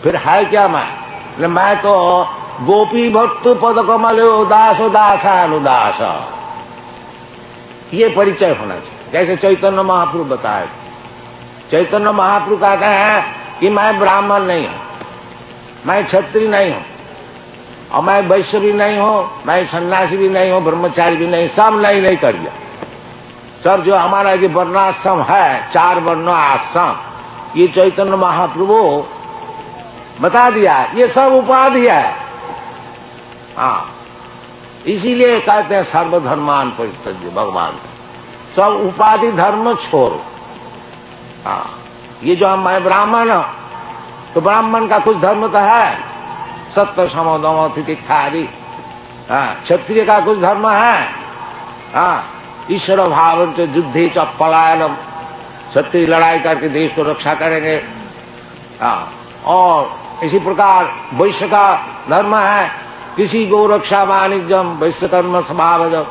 फिर है क्या मैं तो गोपी भक्त पद कमल दास दासानुदास, ये परिचय होना चाहिए। जैसे चैतन्य महाप्रभु बताए, चैतन्य महाप्रभु कहते हैं कि मैं ब्राह्मण नहीं हूं, मैं क्षत्रिय नहीं हूं, और मैं वैश्य भी नहीं हूं, मैं सन्यासी भी नहीं हूं, ब्रह्मचारी भी नहीं, सब नहीं कर दिया। सब जो हमारा जो वर्णाश्रम है, 4 वर्ण आश्रम, ये चैतन्य महाप्रभु बता दिया, ये सब उपाधि है। हाँ, इसीलिए कहते हैं सर्वधर्मान परित्यज्य, भगवान सब उपाधि धर्म छोड़ो। हाँ, ये जो मैं ब्राह्मण हूं, तो ब्राह्मण का कुछ धर्म तो है, सत्य समोदम तितिक्षा आदि। क्षत्रिय का कुछ धर्म है, ईश्वर भाव युद्धे च पलायनम, क्षत्रिय लड़ाई करके देश को रक्षा करेंगे। और इसी प्रकार वैश्य का धर्म है, किसी गो रक्षा वाणिज्यम वैश्य कर्म स्वभाव।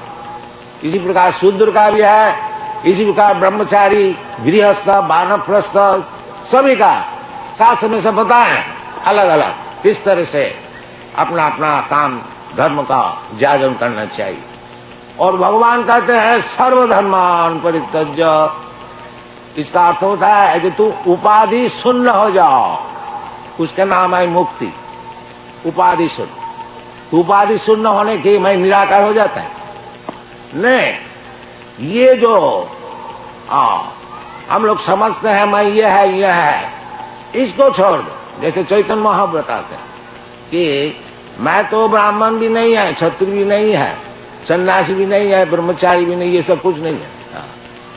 इसी प्रकार शूद्र का भी है, इसी प्रकार ब्रह्मचारी, गृहस्थ, वानप्रस्थ, सभी का शास्त्र में से बताएं अलग अलग किस तरह से अपना अपना काम धर्म का जागरण करना चाहिए। और भगवान कहते हैं सर्वधर्मान परित्यज्य, इसका अर्थ होता है कि तू उपाधि शून्य हो जाओ, उसका नाम है मुक्ति। उपाधि शून्य, उपाधि शून्य होने के मैं निराकार हो जाता है नहीं। ये जो हम लोग समझते हैं मैं ये है, इसको छोड़ दो। जैसे चैतन्य महाप्रभु बताते हैं कि मैं तो ब्राह्मण भी नहीं है, क्षत्रिय भी नहीं है, सन्यासी भी नहीं है, ब्रह्मचारी भी नहीं, ये सब कुछ नहीं है।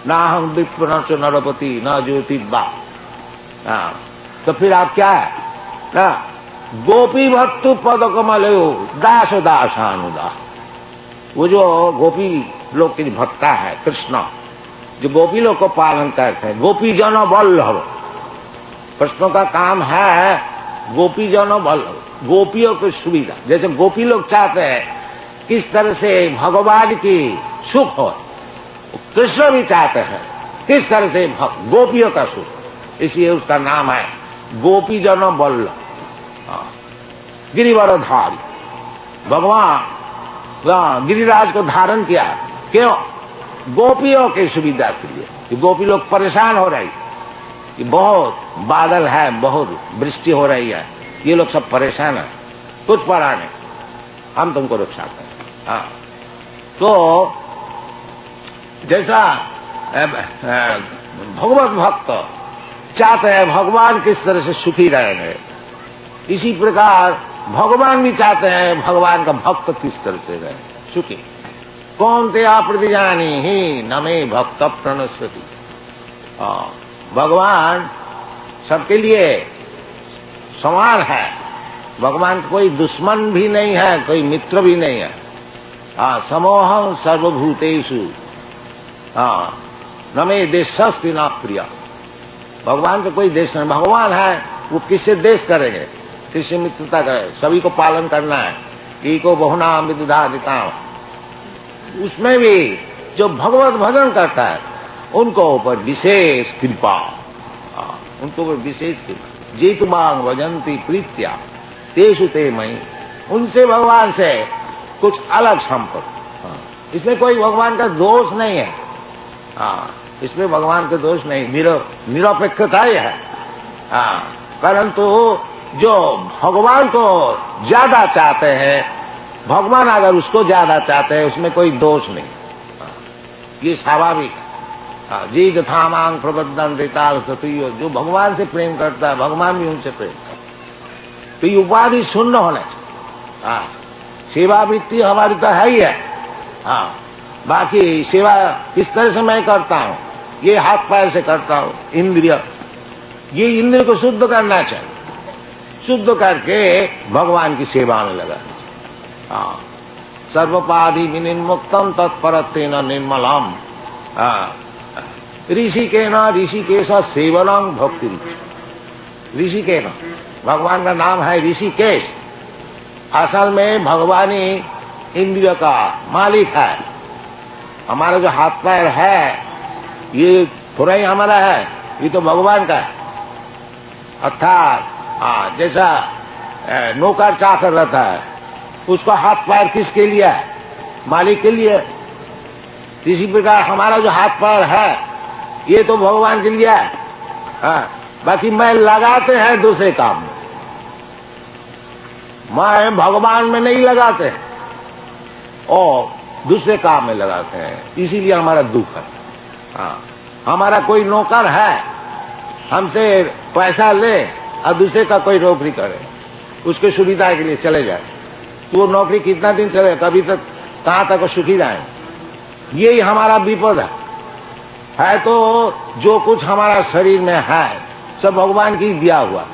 ना हम विप्र न नरपति न ज्योतिर्वा। तो फिर आप क्या है ना, गोपी भक्त पद कमल दास दासानुदास। वो जो गोपी लोग की भक्ता है कृष्ण, जो गोपी लोग को पालन करते हैं, गोपी जन वल्लभ। कृष्ण का काम है गोपी जन वल्लभ, गोपियों की सुविधा। जैसे गोपी लोग चाहते हैं किस तरह से भगवान की सुख हो, कृष्ण भी चाहते हैं किस तरह से गोपियों का सुख, इसलिए उसका नाम है गोपी जन वल्लभ। गिरिवरधारी भगवान गिरिराज को धारण किया, क्यों? गोपियों की सुविधा के लिए। कि गोपी लोग परेशान हो रही, कि बहुत बादल है, बहुत वृष्टि हो रही है, ये लोग सब परेशान है, कुछ पड़ा नहीं, हम तुमको रक्षा करें। तो जैसा भगवत भक्त चाहते हैं भगवान किस तरह से सुखी रहेंगे, इसी प्रकार भगवान भी चाहते हैं भगवान का भक्त किस तरह से रहे सुखी। कौन ते प्रतिजानी ही नमे भक्त प्रणश्यति। भगवान सबके लिए समान है, भगवान कोई दुश्मन भी नहीं है, कोई मित्र भी नहीं है। समोहं सर्वभूतेषु न मे देशस्ति न प्रिय। भगवान का कोई देश नहीं, भगवान है वो किससे देश करेंगे, किससे मित्रता करें, सभी को पालन करना है। एको बहुना विदुधादिता, उसमें भी जो भगवत भजन करता है उनको ऊपर विशेष कृपा, उनको ऊपर विशेष कृपा। जेतु मांग भजंती प्रीत्या तेषु ते मयि, उनसे भगवान से कुछ अलग संपर्क। इसमें कोई भगवान का दोष नहीं है, इसमें भगवान का दोष नहीं, निरपेक्षता ही है। परंतु जो भगवान को ज्यादा चाहते हैं, भगवान अगर उसको ज्यादा चाहते हैं, उसमें कोई दोष नहीं, ये स्वाभाविक है। जी तथा मांग प्रबद्धन देता, जो भगवान से प्रेम करता है भगवान भी उनसे प्रेम करता है। तो ये उपाधि शून्य होना चाहिए। सेवा वृत्ति हमारी तो है ही है, बाकी सेवा किस तरह से मैं करता हूँ, ये हाथ पैर से करता हूँ, इंद्रिय, ये इंद्रिय को शुद्ध करना चाहिए, शुद्ध करके भगवान की सेवा में लगा। सर्वपाधि विनिर्मुक्तम तत्परत्वेन निर्मलम, ऋषिकेन ऋषिकेश सेवनम भक्ति। ऋषिकेन, भगवान का नाम है ऋषिकेश। असल में भगवानी इंद्रिय का मालिक है। हमारा जो हाथ पैर है ये थोड़ा ही हमारा है, ये तो भगवान का है। अर्थात जैसा नौकर चाकर रहता है, उसका हाथ पैर किसके लिए है? मालिक के लिए। इसी प्रकार हमारा जो हाथ पैर है ये तो भगवान के लिए है। बाकी मैं लगाते हैं दूसरे काम में, मैं भगवान में नहीं लगाते और दूसरे काम में लगाते हैं, इसीलिए हमारा दुख है। हमारा कोई नौकर है, हमसे पैसा ले और दूसरे का कोई नौकरी करे, उसके सुविधा के लिए चले जाए, तो वो नौकरी कितना दिन चले, कभी तक कहां तक सुखी जाए। यही हमारा विपद है। तो जो कुछ हमारा शरीर में है सब भगवान की दिया हुआ,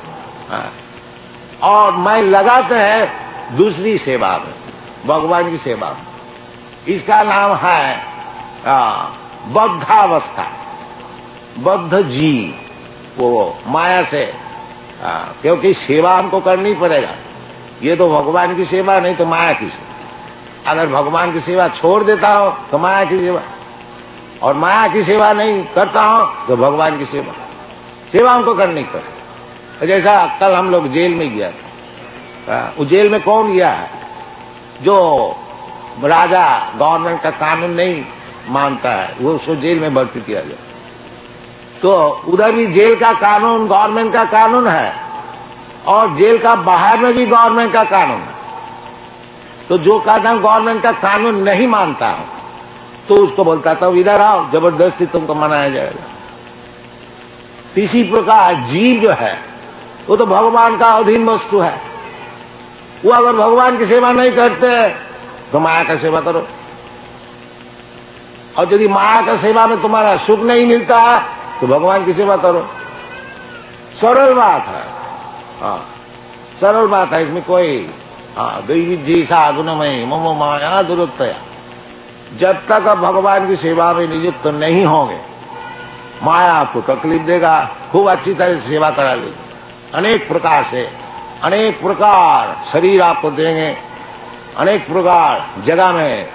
और मैं लगाते हैं दूसरी सेवा में, भगवान की सेवा में। इसका नाम है बद्धावस्था। बद्ध जीव, वो माया से, क्योंकि सेवा हमको करनी पड़ेगा। ये तो भगवान की सेवा नहीं तो माया की सेवा। अगर भगवान की सेवा छोड़ देता हो तो माया की सेवा, और माया की सेवा नहीं करता हो तो भगवान की सेवा। सेवा हमको करनी पड़े। जैसा कल हम लोग जेल में गया था, उस जेल में कौन गया है? जो राजा गवर्नमेंट का कानून नहीं मानता है, वो उसको जेल में भर्ती किया जाए। तो उधर भी जेल का कानून गवर्नमेंट का कानून है, और जेल का बाहर में भी गवर्नमेंट का कानून है। तो जो कानून गवर्नमेंट का कानून नहीं मानता है तो उसको बोलता था इधर आओ, जबरदस्ती तुमको मनाया जाएगा। इसी प्रकार जीव जो है वो तो भगवान का अधीन वस्तु है। वो अगर भगवान की सेवा नहीं करते तो माया का सेवा करो, और यदि माया का सेवा में तुम्हारा सुख नहीं मिलता है तो भगवान की सेवा करो। सरल बात है, सरल बात है। इसमें कोई दैवी सा गुणमयी ममो माया दुरुत्तया। जब तक आप भगवान की सेवा में नियुक्त नहीं होंगे, माया आपको तकलीफ देगा, खूब अच्छी तरह से सेवा करा लेगी, अनेक प्रकार से, अनेक प्रकार शरीर आपको देंगे, अनेक प्रकार जगह में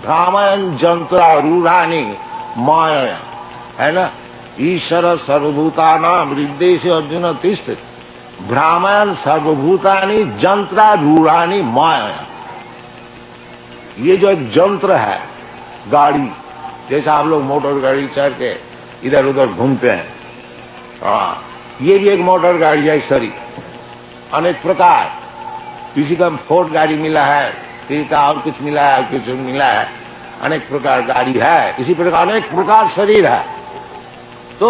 भ्रामयन जंत्रा रूढ़ानी माया, है ना। ईश्वर सर्वभूतानां हृदय से अर्जुन तिष्ठति, भ्रामयन सर्वभूतानि जंत्रा रूढ़ानी माया। ये जो एक जंत्र है, गाड़ी, जैसा आप लोग मोटर गाड़ी चढ़ के इधर उधर घूमते हैं, ये भी एक मोटर गाड़ी है। शरीर अनेक प्रकार, किसी का फोर्ड गाड़ी मिला है, किसी का और कुछ मिला है, कुछ मिला है, अनेक प्रकार गाड़ी है। इसी प्रकार अनेक प्रकार शरीर है। तो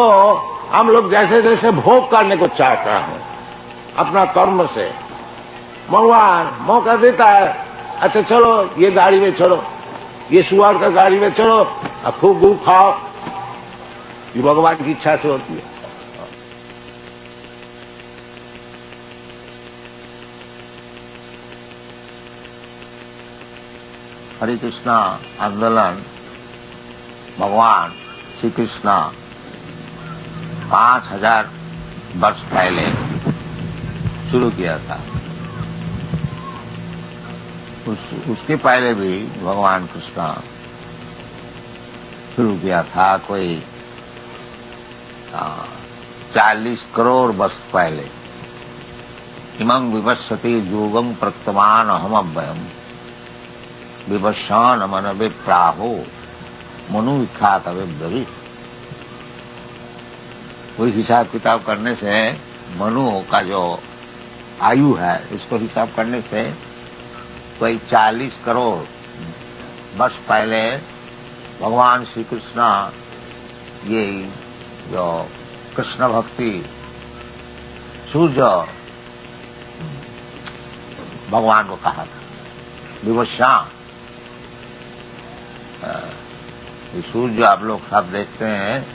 हम लोग जैसे जैसे भोग करने को चाहते हैं अपना कर्म से, भगवान मौका देता है, अच्छा चलो ये गाड़ी में चलो, ये सुअर का गाड़ी में चलो, अब खूब खूब खाओ। ये भगवान की इच्छा से होती है। हरे कृष्णा आंदोलन भगवान श्री कृष्ण 5000 वर्ष पहले शुरू किया था। उसके पहले भी भगवान कृष्ण शुरू किया था, कोई 40 करोड़ वर्ष पहले। इमं विवस्वते योगं प्रक्तवान अहमव्ययम् विवस्वान मन विप्राहो मनु विख्यात अविब्रवीत। कोई हिसाब किताब करने से मनु का जो आयु है, इसको हिसाब करने से कोई 40 करोड़ वर्ष पहले भगवान श्री कृष्ण ये जो कृष्ण भक्ति सूर्य भगवान को कहा था, विवस्वान। सूर्य आप लोग सब देखते हैं,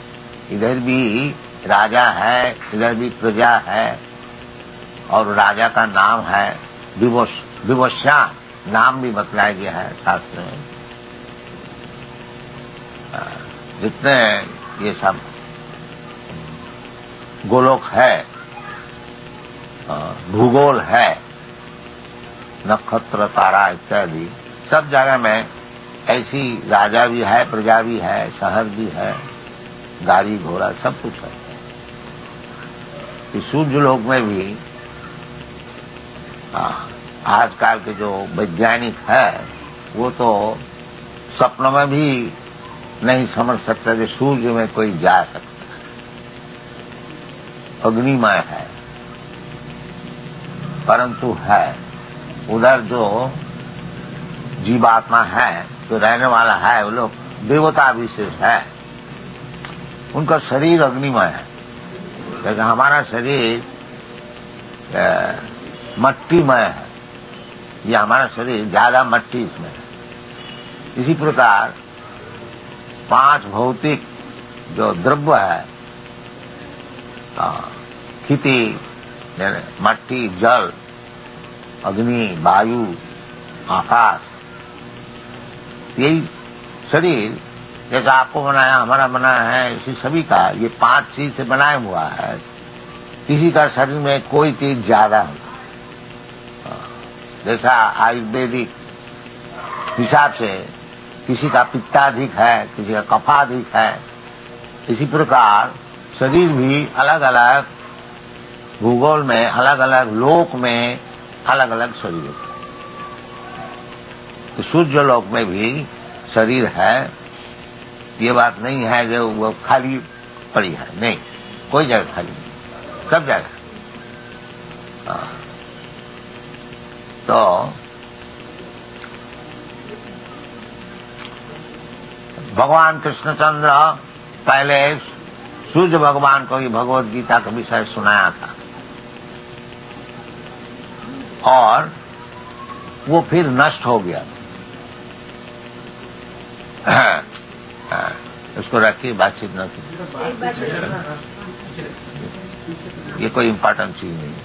इधर भी राजा है, इधर भी प्रजा है, और राजा का नाम है विवस्वान, नाम भी बतलाया गया है शास्त्र में। जितने ये सब गोलोक है, भूगोल है, नक्षत्र तारा इत्यादि, सब जगह में ऐसी राजा भी है, प्रजा भी है, शहर भी है, गाड़ी घोड़ा सब कुछ है। इस सूर्य लोक में भी आजकल के जो वैज्ञानिक है वो तो सपनों में भी नहीं समझ सकता कि सूर्य में कोई जा सकता है, अग्निमय है। परंतु है उधर जो जीवात्मा है, जो रहने वाला है, वो लोग देवता विशेष है, उनका शरीर अग्निमय है। लेकिन हमारा शरीर मट्टीमय है, ये हमारा शरीर ज्यादा मट्टी इसमें है। इसी प्रकार 5 भौतिक जो द्रव्य है, खेती, मट्टी, जल, अग्नि, वायु, आकाश, यही शरीर जैसा आपको बनाया, हमारा बनाया है, इसी सभी का ये 5 चीज से बनाया हुआ है। किसी का शरीर में कोई चीज ज्यादा है, जैसा आयुर्वेदिक हिसाब से किसी का पित्ताधिक है, किसी का कफाधिक है, इसी प्रकार शरीर भी अलग अलग भूगोल में, अलग अलग लोक में अलग अलग शरीर होते हैं। तो सूर्य लोक में भी शरीर है, ये बात नहीं है जो वो खाली पड़ी है, नहीं, कोई जगह खाली नहीं, सब जगह। तो भगवान कृष्णचंद्र पहले सूर्य भगवान को ही भगवत गीता का विषय सुनाया था, और वो फिर नष्ट हो गया। उसको रखिए, बातचीत न की, ये कोई इम्पोर्टेंट चीज नहीं है,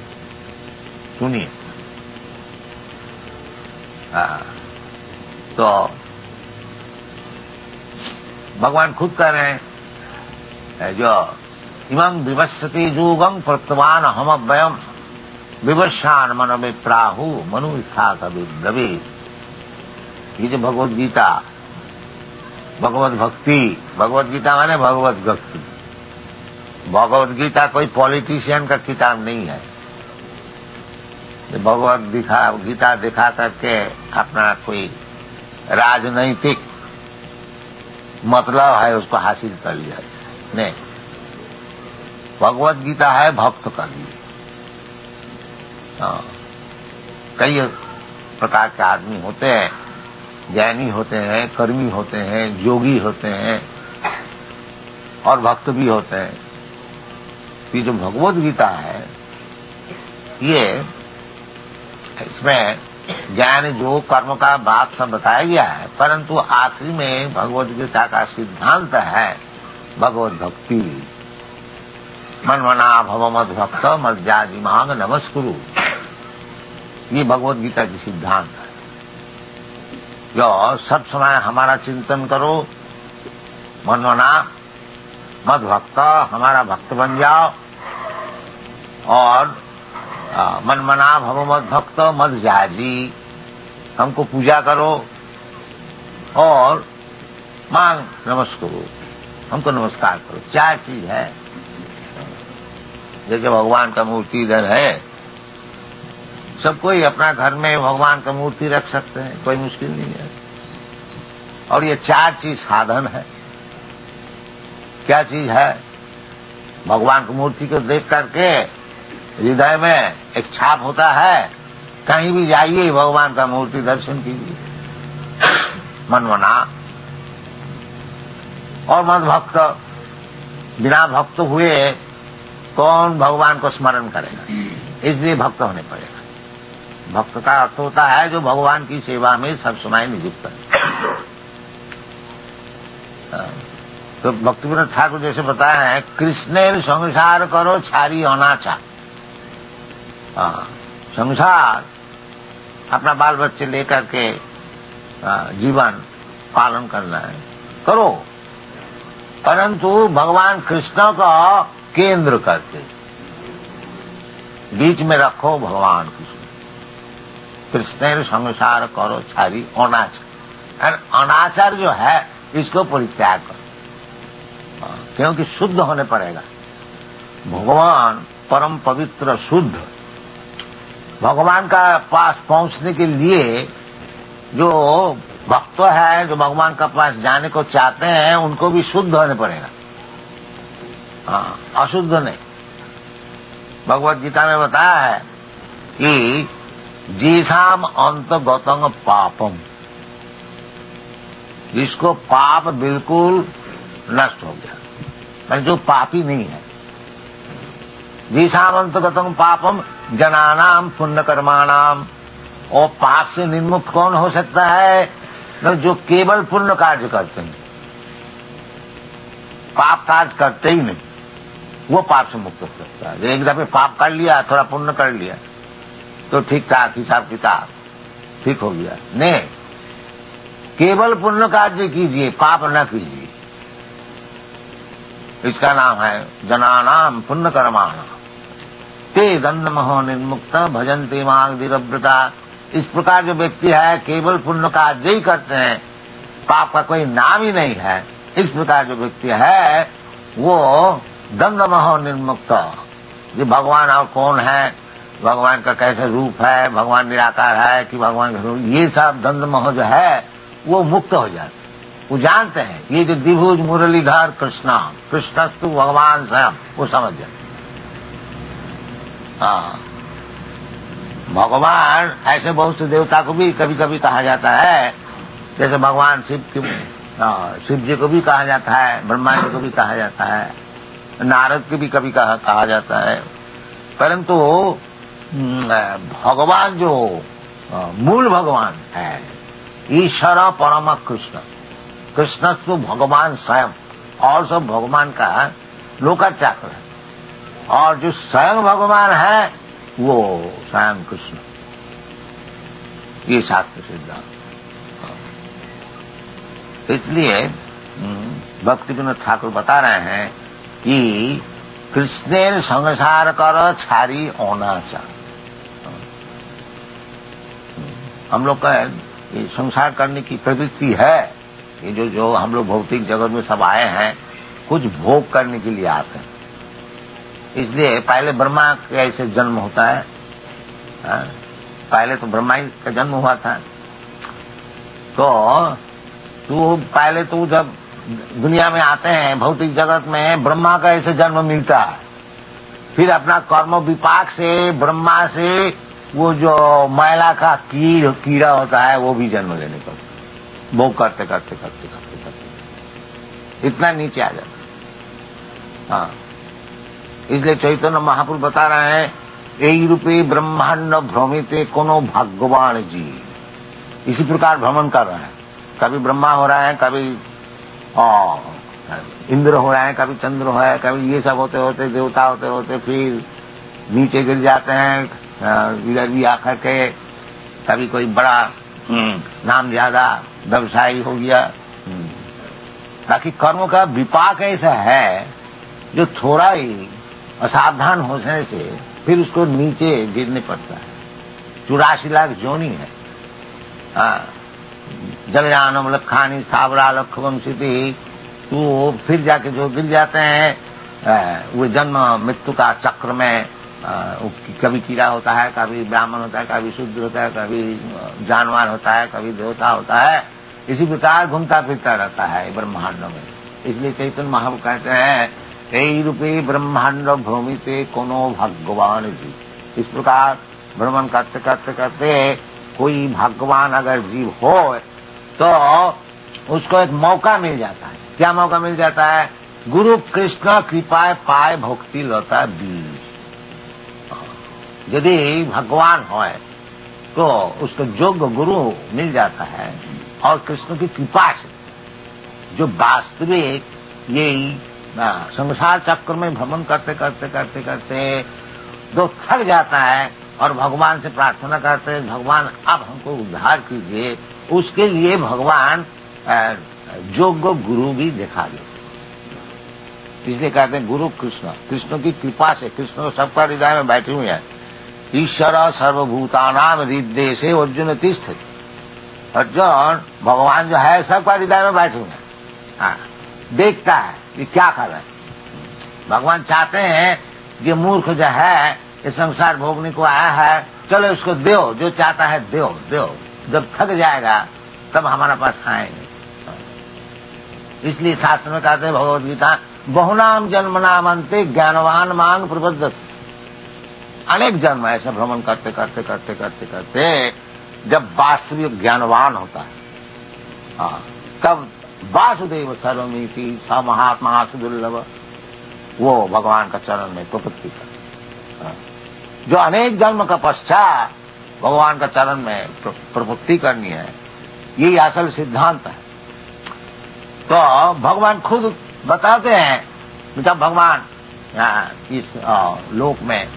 सुनिए। तो भगवान खुद कह रहे हैं, जो इमं विवस्वति युगं प्रत्वान हम अव्ययम विवशान मन में प्राहु मनु इच्छा कवि ब्रवे। ये जो भगवत गीता, भगवत भक्ति, भगवत गीता माने भगवत भक्ति। भगवत गीता कोई पॉलिटिशियन का किताब नहीं है, भगवत गीता दिखा करके अपना कोई राजनैतिक मतलब है उसको हासिल कर लिया, नहीं। भगवत गीता है भक्त का लिए। कई प्रकार के आदमी होते हैं, ज्ञानी होते हैं, कर्मी होते हैं, योगी होते हैं और भक्त भी होते हैं। ये जो भगवत गीता है, ये इसमें ज्ञान योग कर्म का बात सब बताया गया है, परंतु आखिरी में भगवत गीता का सिद्धांत है भगवत भक्ति। मनमना भव मद भक्त मद जाजिमांग नमस्कुरु, ये भगवत गीता की सिद्धांत है। जो सब समय हमारा चिंतन करो, मनमना मद भक्त, हमारा भक्त बन जाओ, और मनमना भव मद भक्त मद जाजी, हमको पूजा करो, और मांग नमस्कुरु, हमको नमस्कार करो। 4 चीज है। जैसे भगवान का मूर्ति इधर है, सब कोई अपना घर में भगवान का मूर्ति रख सकते हैं, कोई मुश्किल नहीं है। और ये 4 चीज साधन है। क्या चीज है? भगवान की मूर्ति को देख करके हृदय में एक छाप होता है, कहीं भी जाइए भगवान का मूर्ति दर्शन कीजिए, मनमना। और मद भक्त, बिना भक्त हुए कौन भगवान को स्मरण करेगा, इसलिए भक्त होने पड़ेगा। भक्त का अर्थ होता है जो भगवान की सेवा में सब समय नियुक्त है। तो भक्तिविनोद ठाकुर जैसे बताया है, कृष्णेर संसार करो छारी अनाचार। संसार अपना बाल बच्चे लेकर के जीवन पालन करना है, करो, परंतु भगवान कृष्ण का केंद्र करके बीच में रखो भगवान कृष्ण। कृष्णेर संसार करो छारी अनाचार। अनाचार जो है इसको परित्याग करो, क्योंकि शुद्ध होने पड़ेगा। भगवान परम पवित्र शुद्ध, भगवान का पास पहुंचने के लिए जो भक्त है, जो भगवान का पास जाने को चाहते हैं, उनको भी शुद्ध होने पड़ेगा। हाँ, अशुद्ध नहीं। भगवत गीता में बताया है कि जीसाम अंतगतंग पापम, जिसको पाप बिल्कुल नष्ट हो गया, जो पापी नहीं है। जीसाम अंतगतंग पापम जनानाम पुण्य कर्माणाम, और पाप से निर्मुक्त कौन हो सकता है? जो केवल पुण्य कार्य करते हैं, पाप कार्य करते ही नहीं, वो पाप से मुक्त हो सकता है। एक दफे पाप कर लिया, थोड़ा पुण्य कर लिया तो ठीक ठाक हिसाब किताब ठीक हो गया। नहीं, केवल पुण्य कार्य कीजिए, पाप न कीजिए। इसका नाम है जनानाम पुण्य कर्माणाम ते दंड महो निर्मुक्त भजन्ते मां धीरव्रता। इस प्रकार जो व्यक्ति है केवल पुण्य कार्य ही करते हैं, पाप का कोई नाम ही नहीं है, इस प्रकार जो व्यक्ति है वो दंड महो निर्मुक्त। ये भगवान और कौन है, भगवान का कैसे रूप है, भगवान निराकार है कि भगवान का रूप, ये सब दंड महो जो है वो मुक्त हो जाते। वो जानते हैं ये जो द्विभुज मुरलीधर कृष्णा, कृष्णस्तु भगवान स्वयं, वो समझ जाते। भगवान ऐसे बहुत से देवता को भी कभी कभी कहा जाता है, जैसे भगवान शिव जी को भी कहा जाता है, ब्रह्मा जी को भी कहा जाता है, नारद को भी कभी कहा जाता है। परंतु भगवान जो मूल भगवान है, ईश्वर परम कृष्ण, कृष्ण तो भगवान स्वयं, और सब भगवान का लोकाचार है, और जो स्वयं भगवान है वो स्वयं कृष्ण। ये शास्त्र सिद्धांत। इसलिए भक्ति विनोद ठाकुर बता रहे हैं कि कृष्णेर संसार कर छारी ओनाचा। हम लोग का संसार करने की प्रवृत्ति है, ये जो हम लोग भौतिक जगत में सब आए हैं, कुछ भोग करने के लिए आते हैं। इसलिए पहले ब्रह्मा का ऐसे जन्म होता है, पहले तो ब्रह्मा का जन्म हुआ था। तो पहले तो जब दुनिया में आते हैं भौतिक जगत में, ब्रह्मा का ऐसे जन्म मिलता है। फिर अपना कर्म विपाक से ब्रह्मा से वो जो मैला का कीड़ा होता है वो भी जन्म लेने पर भोग करते करते करते करते करते इतना नीचे आ जाता। हाँ, इसलिए चैतन्य महाप्रभु बता रहे हैं, यही रूपे ब्रह्मांड भ्रमिते कोनो भगवान जी। इसी प्रकार भ्रमण कर रहे हैं, कभी ब्रह्मा हो रहा है, कभी इंद्र हो रहा है, कभी चंद्र हो रहा है, कभी ये सब होते होते देवता होते होते फिर नीचे गिर जाते हैं, इधर भी आकर के कभी कोई बड़ा नाम ज्यादा व्यवसायी हो गया। बाकी कर्मों का विपाक ऐसा है जो थोड़ा ही असावधान होने से फिर उसको नीचे गिरने पड़ता है। 84 लाख जोनी है। जलयानम लखानी स्थावरा लखवंशिति, तो फिर जाके जो गिर जाते हैं वो जन्म मृत्यु का चक्र में, कभी कीड़ा होता है, कभी ब्राह्मण होता है, कभी शूद्र होता है, कभी जानवर होता है, कभी देवता होता है। इसी प्रकार घूमता फिरता रहता है ब्रह्मांड में। इसलिए चैतन्य महाप्रभु कहते हैं, यही रूपे ब्रह्मांड भ्रमिते कोनो भगवान जी। इस प्रकार भ्रमण करते करते करते कोई भगवान अगर जीव हो तो उसको एक मौका मिल जाता है। क्या मौका मिल जाता है? गुरु कृष्ण कृपा पाए भक्ति लता बीज। यदि भगवान हो तो उसको योग्य गुरु मिल जाता है, और कृष्ण की कृपा से जो वास्तविक यही संसार चक्र में भ्रमण करते करते करते करते जो थक जाता है और भगवान से प्रार्थना करते हैं, भगवान अब हमको उद्धार कीजिए, उसके लिए भगवान योग्य गुरु भी दिखा देते। इसलिए कहते हैं गुरु कृष्ण, कृष्ण की कृपा से, कृष्ण सबका हृदय में बैठे हुए हैं। ईश्वर सर्वभूतानाम हृदय से अर्जुन तिष्ठति। अर्जुन भगवान जो है सबका हृदय में बैठे हुए हैं। हाँ, देखता है कि क्या कर रहे हैं। भगवान चाहते हैं कि मूर्ख जो है ये संसार भोगने को आया है चलो उसको दो, जो चाहता है दो दो, जब थक जाएगा तब हमारा पास आएंगे। इसलिए शास्त्र में कहते हैं भगवद गीता, बहुनाम जन्मनाम अंते ज्ञानवान मांग प्रबद्धत। अनेक जन्म ऐसे भ्रमण करते करते करते करते करते जब वास्तविक ज्ञानवान होता है, तब वासुदेव सर्वमिति स महात्मा सुदुर्लभ, वो भगवान का चरण में प्रपत्ति कर। जो अनेक जन्म का पश्चात भगवान का चरण में प्रपत्ति करनी है, यही असल सिद्धांत है। तो भगवान खुद बताते हैं, जब भगवान इस लोक में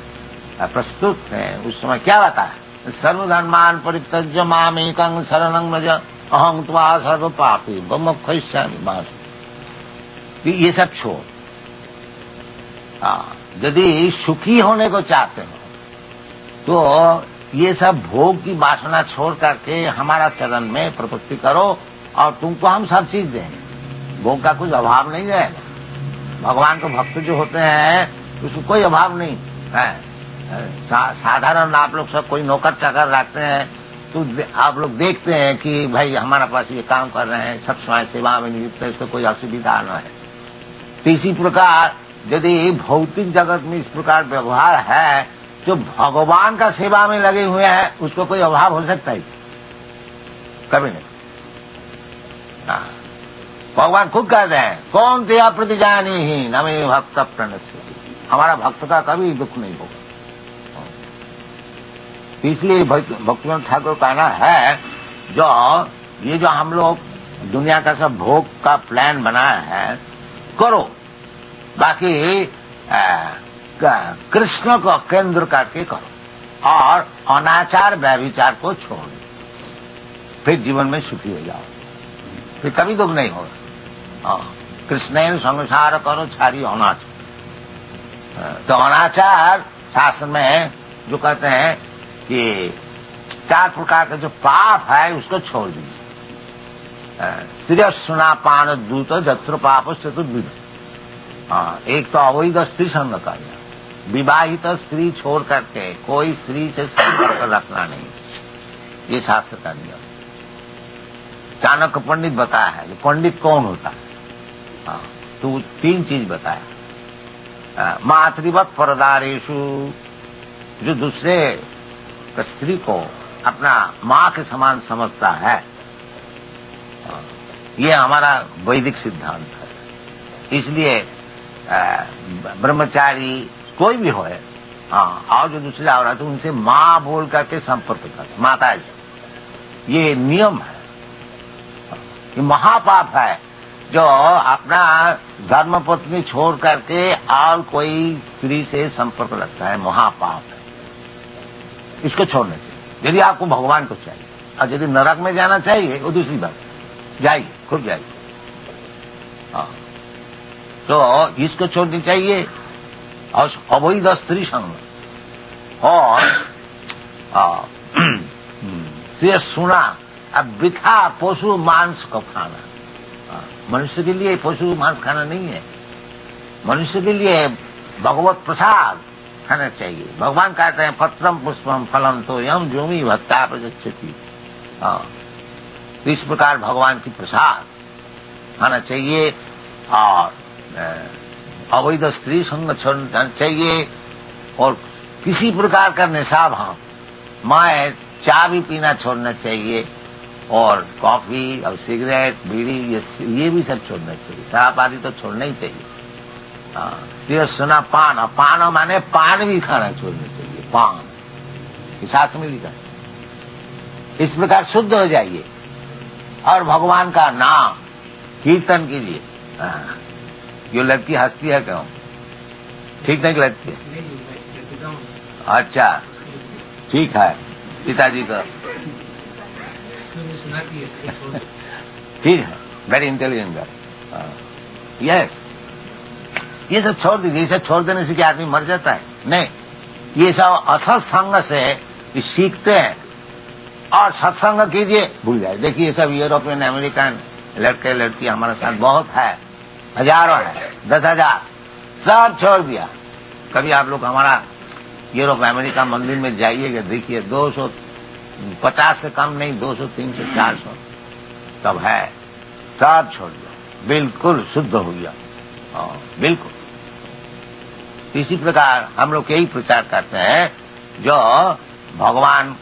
प्रस्तुत है उस समय क्या बताया, सर्वधर्मान परित्यज्य मामेकं शरणं व्रज अहं त्वा सर्व पापी मोक्षयिष्यामि मा शुचि। ये सब छोड़, यदि सुखी होने को चाहते हो तो ये सब भोग की वासना छोड़ करके हमारा चरण में प्रपत्ति करो और तुमको हम सब चीज देंगे। भोग का कुछ अभाव नहीं रहेगा। भगवान के भक्त जो होते हैं उसको कोई अभाव नहीं है। साधारण आप लोग सब कोई नौकर चाकर रखते हैं तो आप लोग देखते हैं कि भाई हमारा पास ये काम कर रहे हैं, सब समय सेवा में नियुक्त है, इसको कोई असुविधा न है। तो इसी प्रकार यदि भौतिक जगत में इस प्रकार व्यवहार है, जो भगवान का सेवा में लगे हुए हैं उसको कोई अभाव हो सकता है? कभी नहीं। भगवान खुद कहते हैं, कौन तेरा प्रतिजानी ही न मे भक्त प्रणश्यति। हमारा भक्त का कभी दुख नहीं होगा। इसलिए भक्तिवंत ठाकुर कहना है, जो ये जो हम लोग दुनिया का सब भोग का प्लान बनाया है करो, बाकी कृष्ण को केंद्र करके करो और अनाचार व्यभिचार को छोड़ दो, फिर जीवन में सुखी हो जाओ, फिर कभी दुख नहीं होगा। कृष्ण संसार करो छाड़ी अनाचार। तो अनाचार शास्त्र में जो कहते हैं कि 4 प्रकार का जो पाप है उसको छोड़ दीजिए। श्रेय सुना पान दूत जत्र पाप चतुर्विध। एक तो अवैध स्त्री संग का, विवाहित स्त्री छोड़ करके कोई स्त्री से संपर्क रखना नहीं, ये शास्त्र का नियम। चाणक्य पंडित बताया है। ये पंडित कौन होता है? तो 3 चीज बताया। मातृवत परदारेशु, जो दूसरे स्त्री को अपना मां के समान समझता है, ये हमारा वैदिक सिद्धांत है। इसलिए ब्रह्मचारी कोई भी हो, और जो दूसरे औरत उनसे मां बोल करके संपर्क करते, माता जी, ये नियम है। ये महापाप है जो अपना धर्मपत्नी छोड़ करके और कोई स्त्री से संपर्क रखता है, महापाप है। इसको छोड़ना चाहिए यदि आपको भगवान को चाहिए। और यदि नरक में जाना चाहिए वो दूसरी बात, जाइए, खुद जाइए। तो इसको छोड़नी चाहिए। और अवैध स्त्री संग और ये सुना, अब वृथा पशु मांस को खाना। मनुष्य के लिए पशु मांस खाना नहीं है, मनुष्य के लिए भगवत प्रसाद खाना चाहिए। भगवान कहते हैं पत्रम पुष्पम फलम तो यम जोमी भक्ता प्रगच्छति। इस प्रकार भगवान की प्रसाद खाना चाहिए और अवैध स्त्री संग छोड़ना चाहिए। और किसी प्रकार का नशा भाव, मैं चाय भी पीना छोड़ना चाहिए और कॉफी और सिगरेट बीड़ी ये भी सब छोड़ना चाहिए। शराब आदि तो छोड़ना ही चाहिए। तो सुना पान, और पान माने पान भी खाना छोड़ना चाहिए। पान साथ में लिखा, इस प्रकार शुद्ध हो जाइए और भगवान का नाम कीर्तन कीजिए। ये लड़की हंसती है क्यों? ठीक नहीं लगती है? अच्छा ठीक है, पिताजी का ठीक है, वेरी इंटेलिजेंट गर्ल। यस, ये सब छोड़ दीजिए। ये सब छोड़ देने से क्या आदमी मर जाता है? नहीं, ये सब असत्संग से सीखते हैं। और सत्संग कीजिए, भूल जाए। देखिए ये सब यूरोपियन अमेरिकन लड़के लड़की हमारे साथ बहुत है, हजारों है, 10,000 सब छोड़ दिया। कभी आप लोग हमारा यूरोप अमेरिका मंदिर में जाइएगा, देखिए 250 से कम नहीं, 200, 300, 400 तब है, सब छोड़ दो, बिल्कुल शुद्ध हो गया। बिल्कुल इसी प्रकार हम लोग यही प्रचार करते हैं, जो भगवान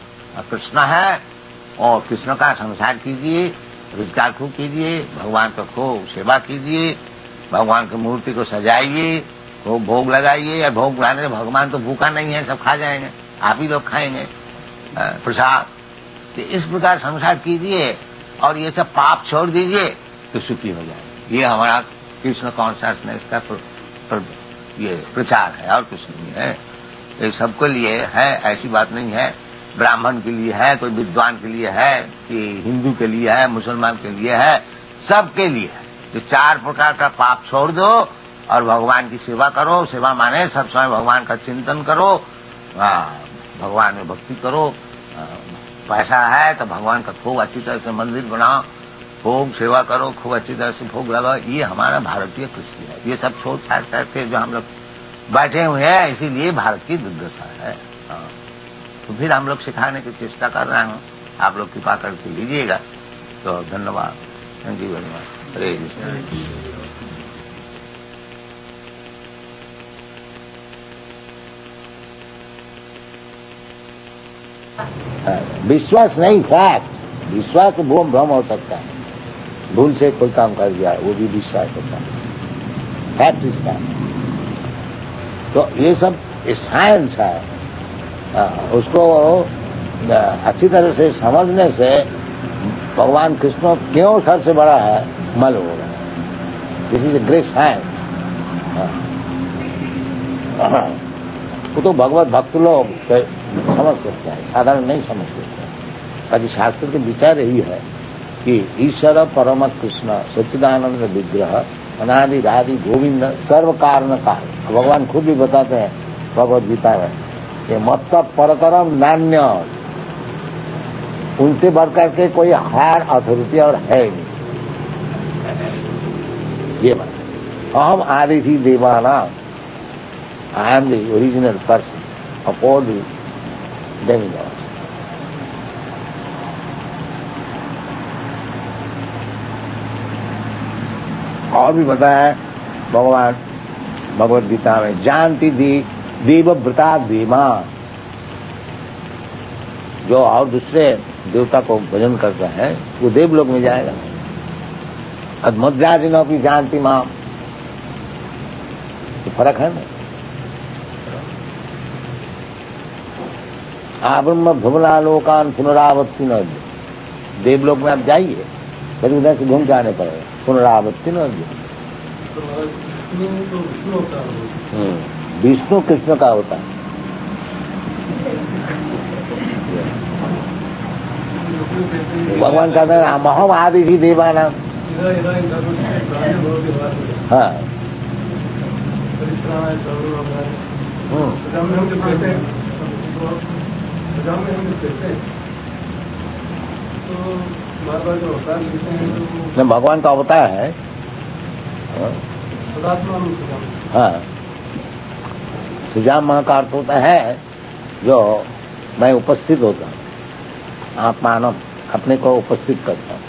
कृष्ण है और कृष्ण का संसार कीजिए, रोजगार खूब कीजिए, भगवान को खूब सेवा कीजिए, भगवान की मूर्ति को सजाइए, खूब भोग लगाइए। और भोग लगाने से भगवान तो भूखा नहीं है, सब खा जाएंगे, आप ही लोग खाएंगे प्रसाद। तो इस प्रकार संसार कीजिए और ये सब पाप छोड़ दीजिए तो सुखी हो जाएंगे। ये हमारा कृष्ण कॉन्शियसनेस का ये प्रचार है और कुछ नहीं है। ये सबके लिए है, ऐसी बात नहीं है। ब्राह्मण के लिए है, कोई विद्वान के लिए है, कि हिंदू के लिए है, मुसलमान के लिए है, सबके लिए है। जो 4 प्रकार का पाप छोड़ दो और भगवान की सेवा करो। सेवा माने सब समय भगवान का चिंतन करो, भगवान में भक्ति करो। पैसा है तो भगवान का खूब अच्छी तरह से मंदिर बनाओ, खूब सेवा करो, खूब अच्छी तरह से भोग लगाओ। ये हमारा भारतीय कृषि है। ये सब छोड़ छाड़ करके जो हम लोग बैठे हुए हैं, इसीलिए भारत की दुर्दशा है। तो फिर हम लोग सिखाने की चेष्टा कर रहे हैं, आप लोग कृपा करके लीजिएगा। तो धन्यवाद, thank you very much. Hare Krishna. विश्वास नहीं, फैक्ट। विश्वास तो भूम भ्रम हो सकता है, भूल से कोई काम कर दिया वो भी विश्वास होता है, फैक्ट इज फैक्ट। तो ये सब साइंस है, उसको अच्छी तरह से समझने से भगवान कृष्ण क्यों सबसे बड़ा है मालूम होगा। This is a great science. वो तो भगवत भक्त लोग समझ सकते हैं, साधारण नहीं समझ सकते। ताकि शास्त्र के विचार यही है कि ईश्वर परम कृष्ण सच्चिदानंद विग्रह अनादि राधि गोविंद सर्व कारण कारण। भगवान खुद भी बताते हैं भगवत गीता में कि मत परतरम नान्य, उनसे बढ़कर के कोई हायर अथॉरिटी और है नहीं। ये बात, अहम आदि थी देवाना, I am the original person of all the demigods. और भी बताया भगवान भगवत गीता में, जानती देवव्रता देवा, जो और दूसरे देवता को भजन करता है वो देवलोक में जाएगा। अद्मज्जाजिनो की जानती मां, तो फर्क है ना। आब्रह्म भुवनालोकान पुनरावृत्ति न, देवलोक में आप जाइए फिर उधर से घूम जाने पड़ेगा, पुनरावृत्ति न। विष्णु कृष्ण का होता है। भगवान कहते हैं महम आदि ही देवाना। हाँ, भगवान का अवतार है। हाँ, सुजाम मां का अर्थ होता है जो मैं उपस्थित होता हूँ, आप मानव अपने को उपस्थित करता हूँ।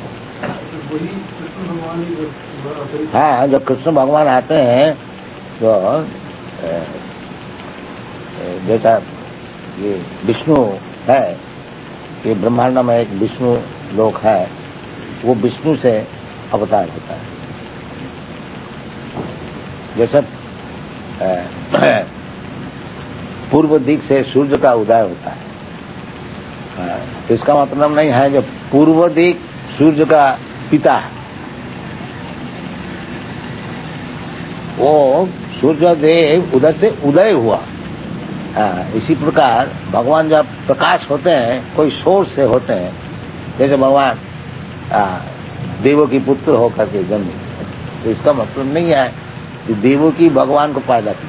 हाँ, जब कृष्ण भगवान आते हैं तो जैसा ये विष्णु है, ये ब्रह्मांड में एक विष्णु लोक है, वो विष्णु से अवतार होता है। जैसे पूर्व दिक से सूर्य का उदय होता है, तो इसका मतलब नहीं है जो पूर्व दिक सूर्य का पिता है, वो सूर्य देव उधर से उदय हुआ। इसी प्रकार भगवान जब प्रकाश होते हैं कोई सोर्स से होते हैं, जैसे भगवान देवों की पुत्र होकर के जन्मे, तो इसका मतलब नहीं है कि देवों की भगवान को पैदा की,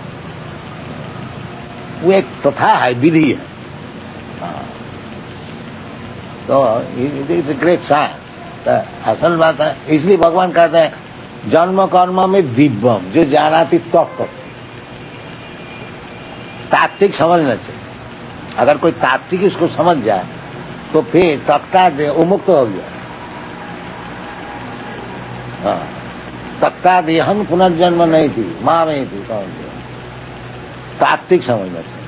वो एक प्रथा है, विधि है। तो इट्स ए ग्रेट साइंस। असल बात है, इसलिए भगवान कहते हैं जन्म कर्म में दिव्यम, जो जानाति तत्व। तात्विक समझना चाहिए। अगर कोई तात्विक इसको समझ जाए तो फिर तत्का उमुक्त हो गया। हाँ, तत्का देहन पुनर्जन्म नहीं थी, माँ नहीं थी, कौन थी? तात्विक समझना चाहिए।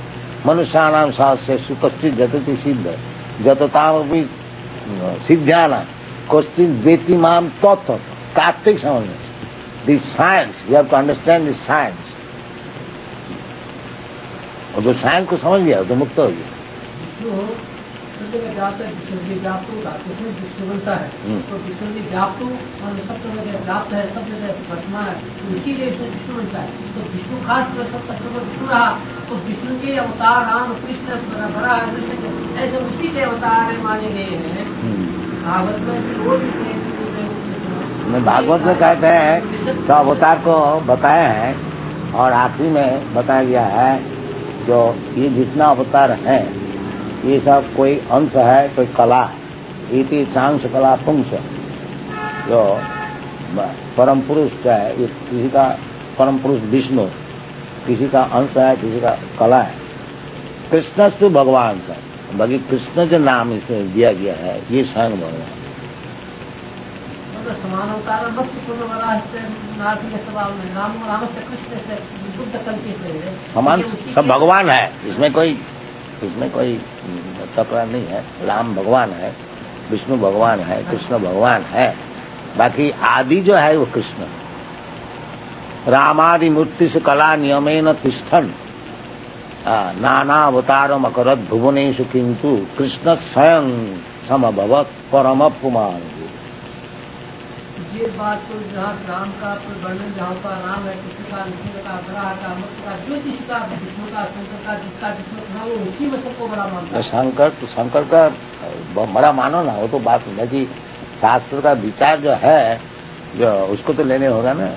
मनुष्याणाम शास्त्र सुकश्चित जतति सिद्ध जतताम भी सिद्ध्याना क्वचित वेति माम तत्व। तात्विक समझना चाहिए। This science, you have to understand this science. और जो साइंस को समझ गया तो मुक्त हो गया। जाता है व्याप्त होता है, उसमें विष्णु बनता है, तो विष्णु व्याप्त सब जगह व्याप्त है, सब जगह वर्तमान है, तो इसीलिए विष्णु बनता है। तो विष्णु खास सब तत्व विष्णु रहा, तो विष्णु के अवतार राम कृष्ण बड़ा ऐसे उसी के अवतार माने गए हैं। भागवत में वो भी भागवत में कहते हैं तो अवतार को बताया है और आखिरी में बताया गया है जो ये जितना अवतार है ये सब कोई अंश है, कोई कला है। इति सांस कला पुंस, जो परम पुरुष का है, ये किसी का परम पुरुष विष्णु, किसी का अंश है, किसी का कला है। कृष्णस्तु भगवान से, बाकी कृष्ण जो नाम इसे दिया गया है ये स्वयं भगवान। समान अवतार समान सब भगवान है, इसमें कोई तकरार नहीं है। राम भगवान है, विष्णु भगवान है, कृष्ण भगवान है, बाकी आदि जो है वो कृष्ण। रामादि मूर्ति से कला नियमेन तिष्ठन नाना अवतारम अकरत भुवनेषु किंतु कृष्ण स्वयं समभवत परम पुमान। ये बात तो जहाँ राम का वर्णन जहाँ का राम है, कृष्ण का, विष्णु का, ग्रह का, मुक्त का, जो जिसका विष्णु का, शंकर का, जिसका विष्णु था वो उसी में सबको बड़ा मानता है। शंकर का बड़ा मानो ना, वो तो बात है कि शास्त्र का विचार जो है जो उसको तो लेने होगा ना।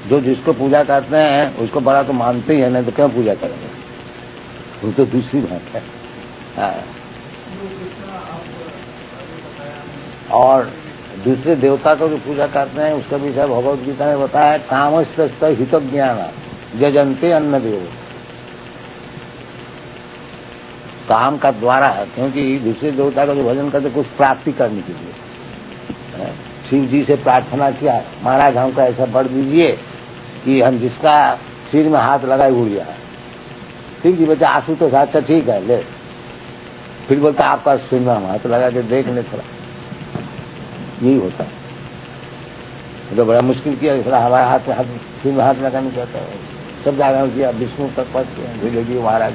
जो जिसको पूजा करते हैं उसको बड़ा तो मानते ही है, नहीं तो क्यों पूजा करेंगे, वो तो दूसरी बात है। और दूसरे देवता को जो पूजा करते हैं उसका विषय भगवत गीता में बताया, कामस्त हित ज्ञान जजंते अन्न देव। काम का द्वारा, क्योंकि दूसरे देवता का जो भजन करते कुछ प्राप्ति करने के लिए। शिव जी से प्रार्थना किया, महाराज हमको ऐसा वर दीजिए कि हम जिसका सिर में हाथ लगाए उड़ जाए। शिव जी बच्चा आंसू तो अच्छा ठीक है ले, फिर बोलता आपका सिर में हम हाथ लगा के देख ले थोड़ा। यही होता है तो बड़ा मुश्किल किया, थोड़ा हमारे हाथ में सिर में हाथ लगाने चाहता है। सब जगह किया, विष्णु तक पहुंच गया, धीरे धीरे महाराज।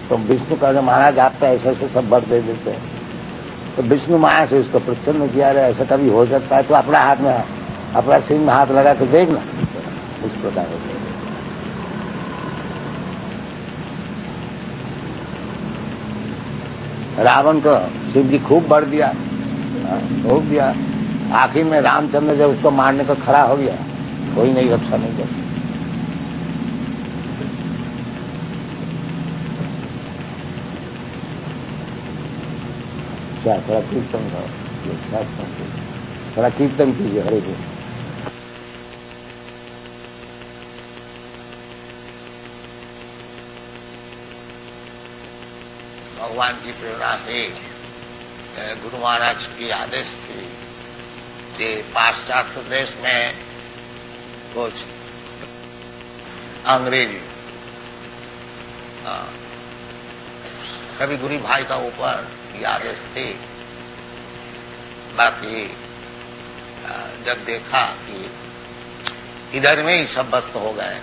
तो विष्णु कहते महाराज आप तो ऐसे ऐसे सब वर दे देते हैं। तो विष्णु माया से उसको प्रसन्न किया रहे, ऐसा कभी हो सकता है तो अपना हाथ में अपना सिर में हाथ लगा के देखना। इस प्रकार होता है। रावण को शिव जी खूब बढ़ दिया, रोक दिया। आखिर में रामचंद्र जब उसको मारने को खड़ा हो गया, कोई नहीं रक्षा नहीं कर। क्या थोड़ा कीर्तन करो, थोड़ा कीर्तन कीजिए। हरे कृष्ण। भगवान की प्रेरणा से गुरु महाराज की आदेश थी कि पाश्चात्य देश में कुछ अंग्रेजी कभी गुरु भाई का ऊपर ये आदेश थी। बाकी जब देखा कि इधर में ही सब व्यस्त हो गए,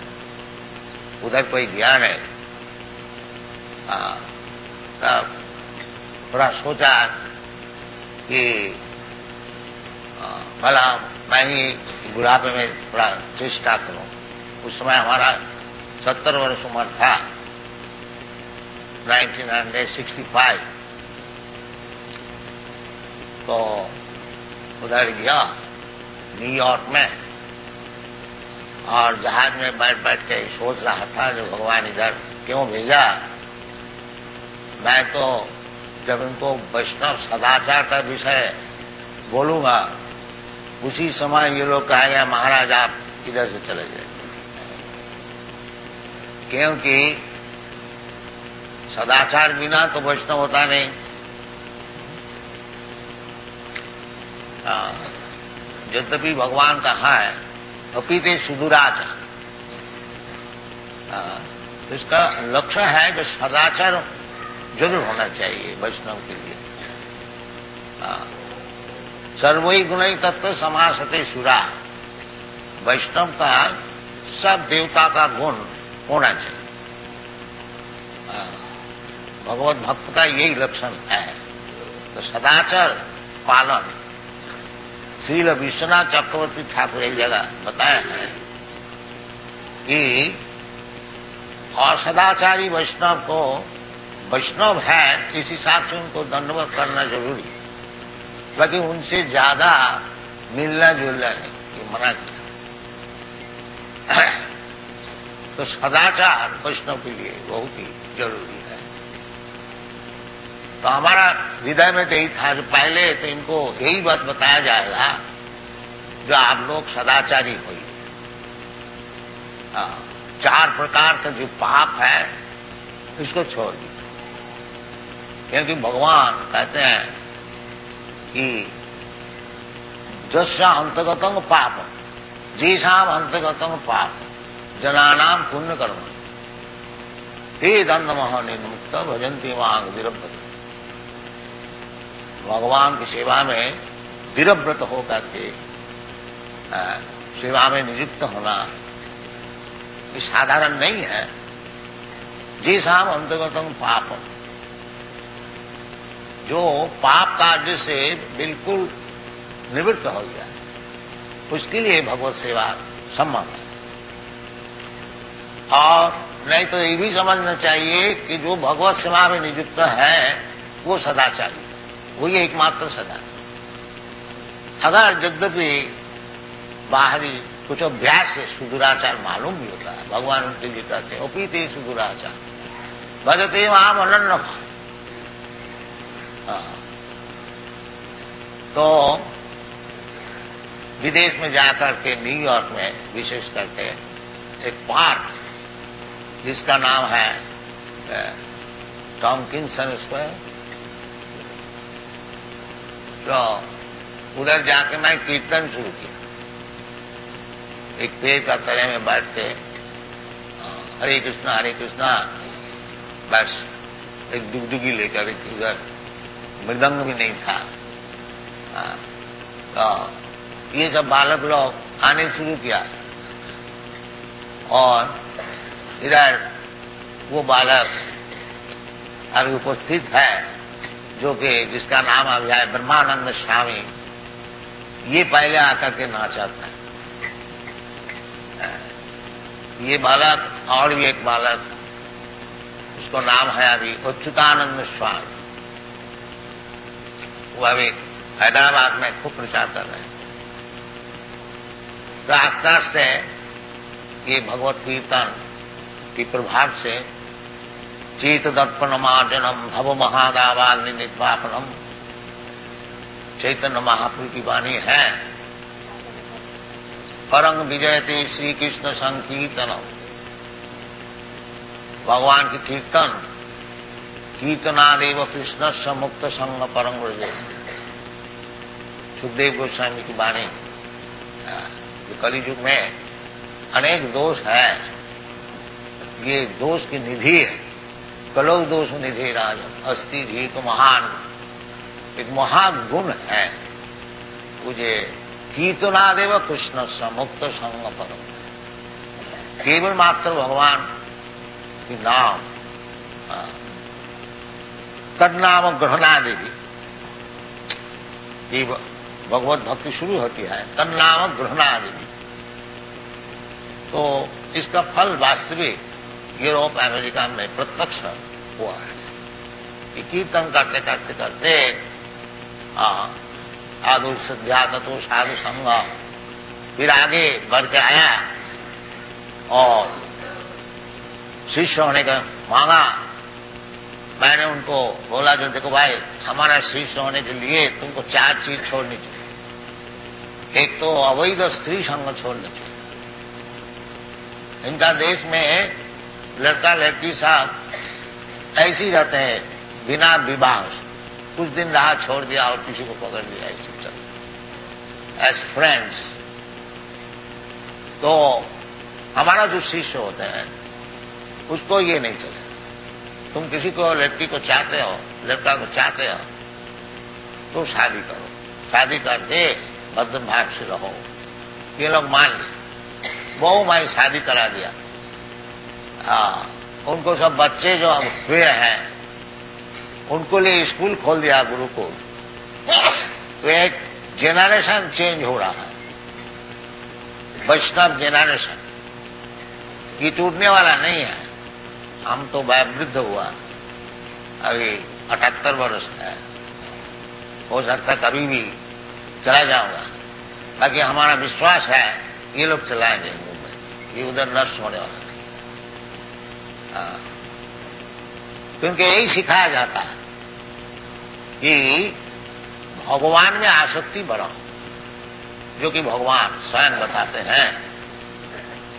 उधर कोई गया नहीं, तब थोड़ा सोचा कि भला मैं ही बुढ़ापे में थोड़ा चेष्टा करूं। उस समय हमारा 70 वर्ष उम्र था, 1965। तो उधर गया न्यूयॉर्क में, और जहाज में बैठ बैठ के सोच रहा था जो भगवान इधर क्यों भेजा। मैं तो जब इनको वैष्णव सदाचार का विषय बोलूंगा उसी समय ये लोग कहेंगे महाराज आप इधर से चले जाए। क्योंकि सदाचार बिना तो वैष्णव होता नहीं। यद्यपि भगवान कहा है अपीते सुदुराचार, तो इसका लक्ष्य है कि सदाचार जरूर होना चाहिए वैष्णव के लिए। सर्वै गुणै तत्व समासते सुरा, वैष्णव का सब देवता का गुण होना चाहिए। भगवत भक्त का यही लक्षण है। तो सदाचार पालन श्रील विश्वनाथ चक्रवर्ती ठाकुर एक जगह बताया है कि असदाचारी वैष्णव को वैष्णव है इस हिसाब से उनको दंडवत करना जरूरी है, बाकी उनसे ज्यादा मिलना जुलना नहीं, ये मना किया। तो सदाचार वैष्णव के लिए बहुत ही जरूरी है। तो हमारा हृदय में तो यही था जो पहले तो इनको यही बात बताया जाएगा जो आप लोग सदाचारी होइए। 4 प्रकार का जो पाप है इसको छोड़ दीजिए, क्योंकि भगवान कहते हैं कि जस्या अंतगतंग पाप जीसाम अंतगतंग पाप जनानाम पुण्य कर्म ते दंडमह निर्मुक्त भजंती मांग दिरव्रत। भगवान की सेवा में दिरव्रत होकर के सेवा में नियुक्त होना ये साधारण नहीं है। जीसाम अंतगतंग पाप, जो पाप कार्य से बिल्कुल निवृत्त हो गया उसके लिए भगवत सेवा संभव है। और नहीं तो ये भी समझना चाहिए कि जो भगवत सेवा में नियुक्त है वो सदाचारी है, वही एकमात्र सदाचार। अगर यद्यपि बाहरी कुछ अभ्यास से सुदुराचार मालूम भी होता है, भगवान उनके लिए कहते हैं अपीते सुदुराचार भजते माम अनन्य। तो विदेश में जाकर के न्यूयॉर्क में विशेष करके एक पार्क जिसका नाम है टॉमकिंसन स्क्वायर, तो उधर जाके मैं कीर्तन शुरू किया। एक पेड़ का तले में बैठ के हरे कृष्णा बस एक डुगडुगी लेकर उधर मृदंग भी नहीं था। तो ये सब बालक लोग आने शुरू किया और इधर वो बालक अभी उपस्थित है जो कि जिसका नाम अभी है ब्रह्मानंद स्वामी, ये पहले आकर के नाचा था। ये बालक और भी एक बालक उसको नाम है अभी अच्युतानंद स्वामी, वो अभी हैदराबाद में खूब प्रचार कर रहे हैं। तो आस्ते आस्ते ये भगवत कीर्तन की प्रभाव से चेत दर्पण मार्जनम भव महादावाग्नि निर्वापनम चैतन्य महाप्रभु की वाणी है। परंग विजयते श्री कृष्ण संकीर्तनम, भगवान की कीर्तन कीर्तनादेव कृष्ण से मुक्त संग परंग व्रजे। सुखदेव गोस्वामी की वाणी। कलयुग में अनेक दोष है, ये दोष की निधि है। कलौ दोष निधि राजन अस्ति धीक महान, एक महागुण है मुझे कीर्तनादेव कृष्ण से मुक्त संग परम। केवल मात्र भगवान की नाम तन्नाम ग्रहणादेवी, ये भगवत भक्ति शुरू होती है तन्नाम ग्रहणादेवी। तो इसका फल वास्तविक यूरोप अमेरिका में प्रत्यक्ष हुआ है कि कीर्तन करते करते करते आदु श्रद्धा तत्व साधु संग, फिर आगे बढ़ के आया और शिष्य होने का मांगा। मैंने उनको बोला जो देखो भाई हमारा शिष्य होने के लिए तुमको 4 चीज छोड़नी चाहिए। एक तो अवैध स्त्री संग छोड़ना चाहिए। इनका देश में लड़का लड़की साथ ऐसे ही रहते हैं बिना विवाह। कुछ दिन रहा, छोड़ दिया और किसी को पकड़ लिया, ऐसे चल एज फ्रेंड्स। तो हमारा जो शिष्य होते हैं उसको ये नहीं चलता। तुम किसी को, लड़की को चाहते हो, लड़का को चाहते हो तो शादी करो, शादी करके भद्र भाव से रहो। ये लोग मान लिए, बहु माई शादी करा दिया। उनको सब बच्चे जो हुए हैं उनको लिए स्कूल खोल दिया, गुरुकुल। तो एक जेनरेशन चेंज हो रहा है, वैष्णव जेनरेशन। ये टूटने वाला नहीं है। हम तो वयोवृद्ध हुआ, अभी 78 वर्ष है, हो सकता कभी भी चला जाऊंगा। बाकी हमारा विश्वास है ये लोग चलाएंगे मूवमेंट, ये उधर नष्ट होने वाला है। क्योंकि यही सिखाया जाता है कि भगवान में आसक्ति बढ़ाओ, जो कि भगवान स्वयं बताते हैं,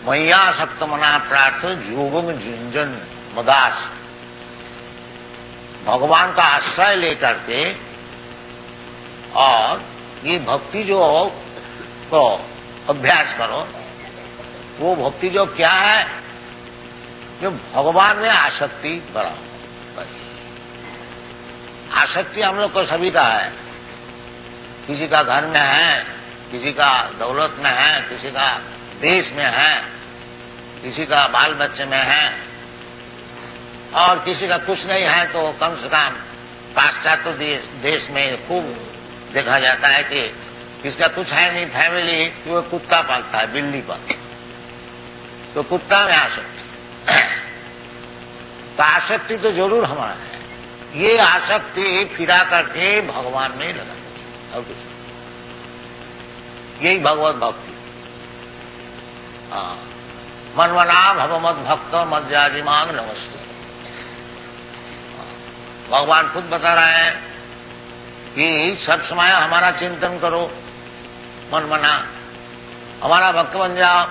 मैया सक्त मना प्रार्थ योगम झुंझन मदास। भगवान का आश्रय लेकर के और ये भक्ति जो को अभ्यास करो, वो भक्ति जो क्या है, जो भगवान में आसक्ति बढ़ाओ। बस आसक्ति हम लोग को सभी का है। किसी का घर में है, किसी का दौलत में है, किसी का देश में है, किसी का बाल बच्चे में है, और किसी का कुछ नहीं है तो कम से कम पाश्चात्य देश में खूब देखा जाता है कि किसका कुछ है नहीं फैमिली, वो कुत्ता पालता है, बिल्ली पालता है, तो कुत्ता में आसक्ति। तो आसक्ति तो जरूर हमारा है। ये आसक्ति फिरा करके भगवान में ही लगा, और कुछ यही भगवत भक्ति। मनमना भवमद भक्त मज्जाजिमांग नमस्ते। भगवान खुद बता रहे हैं कि सब समय हमारा चिंतन करो, मनमना हमारा भक्त बन जाओ।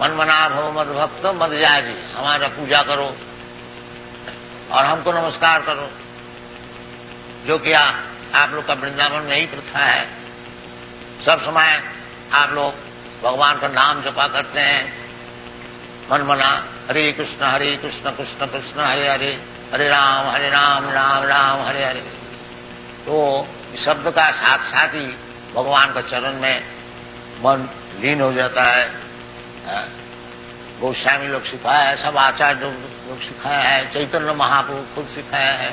मनमना भवमद भक्त मज्जाजी, हमारा पूजा करो और हमको नमस्कार करो, जो कि आप लोग का वृंदावन में ही प्रथा है। सब समय आप लोग भगवान का नाम जपा करते हैं, मनमना हरे कृष्ण कृष्ण कृष्ण हरे हरे, हरे राम राम राम हरे हरे। तो शब्द का साथ साथ ही भगवान का चरण में मन लीन हो जाता है। गोस्वामी लोग सिखाया है, सब आचार्य लोग सिखाया है, चैतन्य महाप्रभु खुद सिखाया है।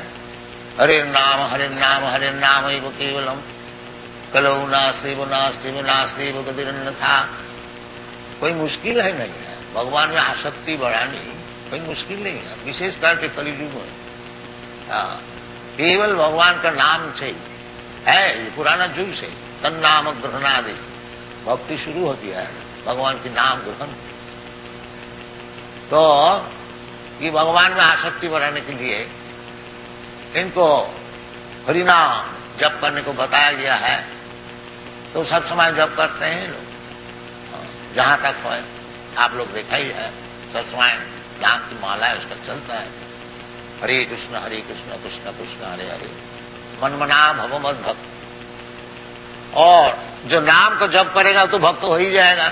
हरे नाम हरे नाम एव केवलम कलौ नास्ति गतिरन्यथा। कोई मुश्किल है नहीं है भगवान में आसक्ति बढ़ानी, कोई मुश्किल नहीं है, विशेष करके कलियुग में। केवल भगवान का नाम से है, ये पुराना युग से तन्नाम ग्रहणादि भक्ति शुरू होती है, भगवान के नाम ग्रहण। तो ये भगवान में आसक्ति बढ़ाने के लिए इनको हरिनाम जप करने को बताया गया है। तो सब समय जप करते हैं लोग, जहां तक हो आप लोग देखा ही है, सब समय नाम की माला है उसका चलता है। हरे कृष्ण कृष्ण कृष्ण हरे हरे, मनमना भवमद भक्त। और जो नाम को जप करेगा तो भक्त हो ही जाएगा।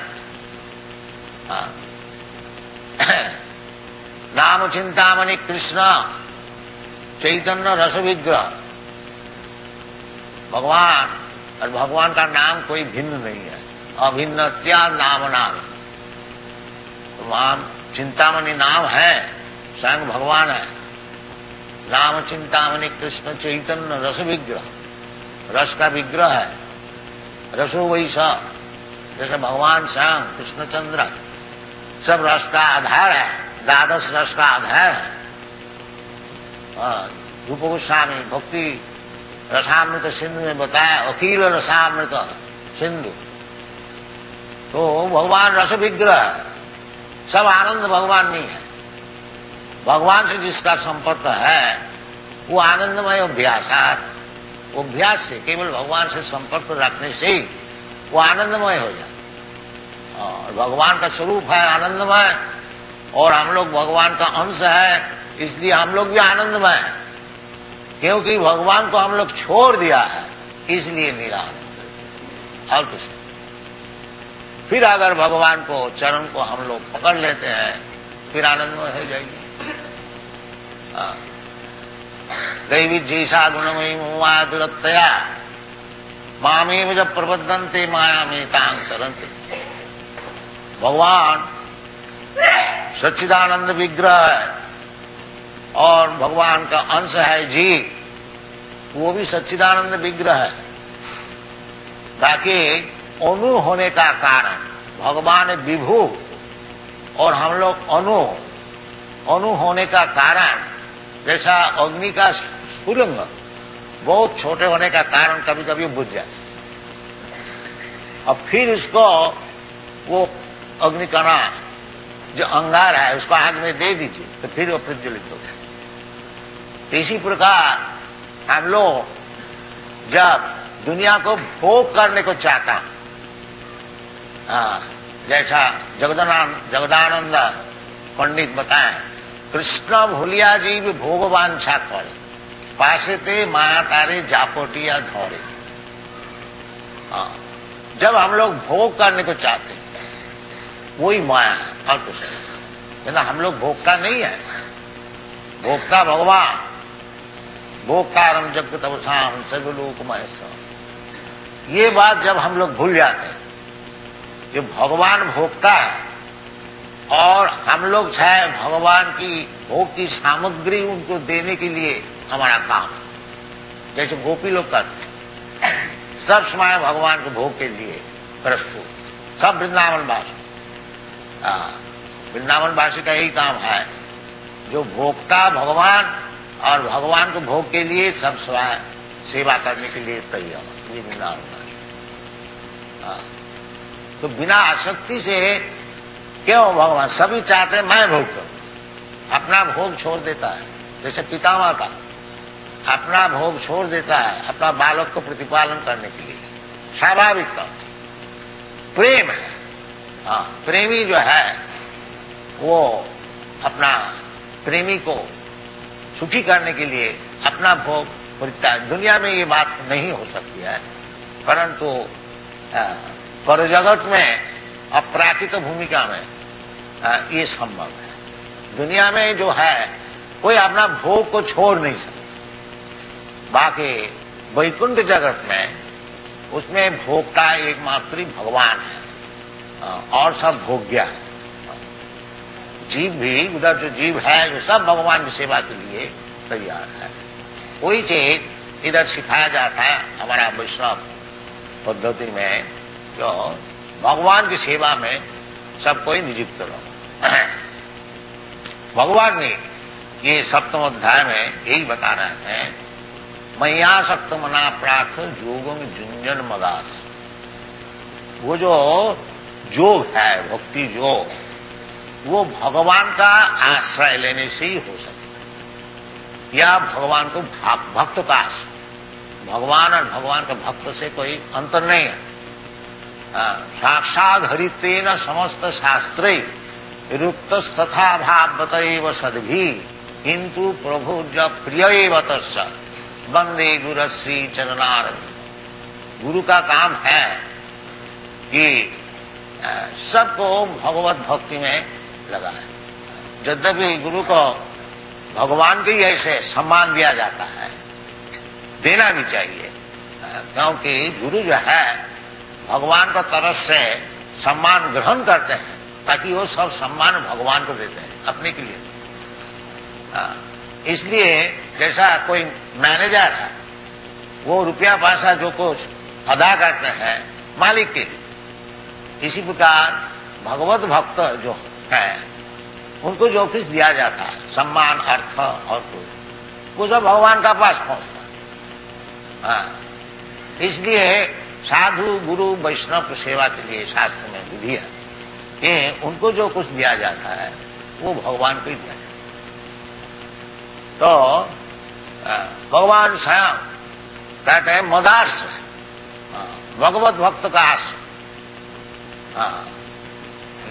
नाम चिंतामणि कृष्ण चैतन्य रस विग्रह। भगवान और भगवान का नाम कोई भिन्न नहीं है, अभिन्नत्या नाम नाम। नाम चिंतामणि नाम है, स्वयं भगवान है। नाम चिंतामणि कृष्ण चैतन्य रस विग्रह, रस का विग्रह है। रसो वैसा, जैसे भगवान स्वयं कृष्णचंद्र सब रस का आधार है, द्वादश रस का आधार है। रूप गोस्वामी भक्ति रसामृत सिंधु में बताया, अखिल रसामृत सिंधु। तो भगवान रस विग्रह है, सब आनंद भगवान नहीं है। भगवान से जिसका संपर्क है वो आनंदमय अभ्यासात, वो अभ्यास से केवल भगवान से संपर्क रखने से ही वो आनंदमय हो जाए। और भगवान का स्वरूप है आनंदमय, और हम लोग भगवान का अंश है, इसलिए हम लोग भी आनंदमय हैं। क्योंकि भगवान को हम लोग छोड़ दिया है, इसलिए निरानंद। और कुछ नहीं। फिर अगर भगवान को चरण को हम लोग पकड़ लेते हैं, फिर आनंदमय हो जाएगी। दैवी जैसा गुणमयी मुआ दुरत्तया मामेव जब प्रबद्धन्ते माया में तांग तरंते। भगवान सच्चिदानंद विग्रह है और भगवान का अंश है जीव, वो भी सच्चिदानंद विग्रह है। ताकि अणु होने का कारण भगवान विभु और हम लोग अणु होने का कारण, जैसा अग्नि का स्फुलिंग बहुत छोटे होने का कारण कभी कभी बुझ जाए, और फिर उसको वो अग्नि कणा जो अंगार है उसको आग में दे दीजिए तो फिर वो प्रज्वलित हो जाए। तो इसी प्रकार हम लोग जब दुनिया को भोग करने को चाहता, जैसा जगदानंद पंडित बताएं, कृष्ण भूलिया जीव भोगवांछा करे, पासे ते माया तारे जापोटिया धौरे। जब हम लोग भोग करने को चाहते हैं वही माया है और कुछ नहीं। हम लोग भोक्ता नहीं है, भोक्ता भगवान। भोक्तारम जग तपसाम सर्वलोकमय स। ये बात जब हम लोग भूल जाते हैं, जो भगवान भोक्ता है और हम लोग चाहे भगवान की भोग की सामग्री उनको देने के लिए हमारा काम, जैसे गोपी लोग करते हैं, सब समय भगवान के भोग के लिए प्रस्तुत, सब वृंदावनवासी। वृंदावनवासी का यही काम है, जो भोक्ता भगवान और भगवान को भोग के लिए सब स्वयं सेवा करने के लिए तैयार, ये वृंदावनवासी। तो बिना आसक्ति से क्यों भगवान सभी चाहते हैं मैं भोग करूं, अपना भोग छोड़ देता है। जैसे पितामह का अपना भोग छोड़ देता है अपना बालक को प्रतिपालन करने के लिए, स्वाभाविक का प्रेम है। प्रेमी जो है वो अपना प्रेमी को सुखी करने के लिए अपना भोग परित्याग। दुनिया में ये बात नहीं हो सकती है, परंतु पर जगत में अपराकृत भूमिका में ये संभव है। दुनिया में जो है कोई अपना भोग को छोड़ नहीं सकता। बाकी वैकुंठ जगत में उसमें भोक्ता एकमात्र भगवान है और सब भोग्य है। जीव भी उधर जो जीव है वो सब भगवान की सेवा के लिए तैयार है। वही चीज इधर सिखाया जाता है हमारा वैष्णव पद्धति में, जो भगवान की सेवा में सब कोई नियुक्त रहो। भगवान ने ये सप्तम अध्याय में यही बता रहे हैं, मैया सक्त मना प्रार्थ योगम जुंजन मदास। वो जो योग है, भक्ति योग, वो भगवान का आश्रय लेने से ही हो सकता, या भगवान को भक्त का आश्रय। भगवान और भगवान का भक्त से कोई अंतर नहीं है। साक्षात हरितेन समस्त शास्त्रे रुक्तस्तथा भावतैव सद्भि किंतु प्रभु जब प्रिय तस्य वंदे गुरश्री चरणारविंद। गुरु का काम है कि सबको भगवत भक्ति में लगाए। यद्यपि गुरु को भगवान के ही ऐसे सम्मान दिया जाता है, देना भी चाहिए, क्योंकि गुरु जो है भगवान का तरफ से सम्मान ग्रहण करते हैं, ताकि वो सब सम्मान भगवान को देते हैं, अपने के लिए। इसलिए जैसा कोई मैनेजर है वो रुपया पैसा जो कुछ अदा करते हैं मालिक के लिए, इसी प्रकार भगवत भक्त जो है उनको जो कुछ दिया जाता है, सम्मान, अर्थ और कुछ, वो सब भगवान का पास पहुंचता है। इसलिए साधु गुरु वैष्णव की सेवा के लिए शास्त्र में विधि है कि उनको जो कुछ दिया जाता है वो भगवान को ही दिया जाता है। तो भगवान स्वयं कहते हैं मदाश्रय, भगवत भक्त का आश्रय।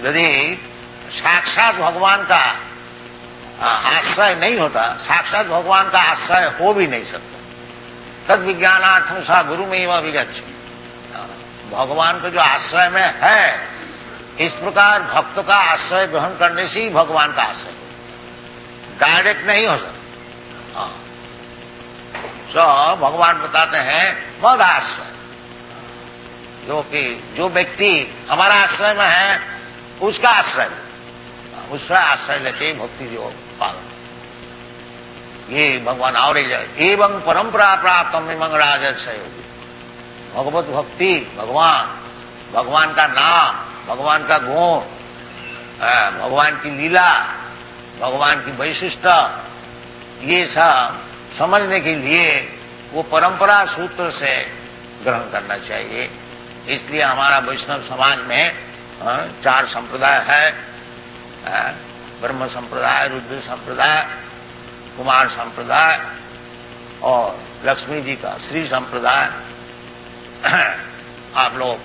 यदि साक्षात भगवान का आश्रय नहीं होता, साक्षात भगवान का आश्रय हो भी नहीं सकता। तद विज्ञानार्थम सा गुरु में वह विगच्छ, भगवान को जो आश्रय में है, इस प्रकार भक्त का आश्रय ग्रहण करने से ही भगवान का आश्रय, डायरेक्ट नहीं हो सकता। तो भगवान बताते हैं मद आश्रय, जो व्यक्ति हमारा आश्रय में है उसका आश्रय लेके भक्ति जो पालन, ये भगवान और एवं परंपरा प्राप्त इमं राजर्षयोगी, भगवत भक्ति, भगवान का नाम, भगवान का गुण, भगवान की लीला, भगवान की वैशिष्ट, ये सब समझने के लिए वो परंपरा सूत्र से ग्रहण करना चाहिए। इसलिए हमारा वैष्णव समाज में 4 संप्रदाय है, ब्रह्म संप्रदाय, रुद्र संप्रदाय, कुमार संप्रदाय और लक्ष्मी जी का श्री संप्रदाय। आप लोग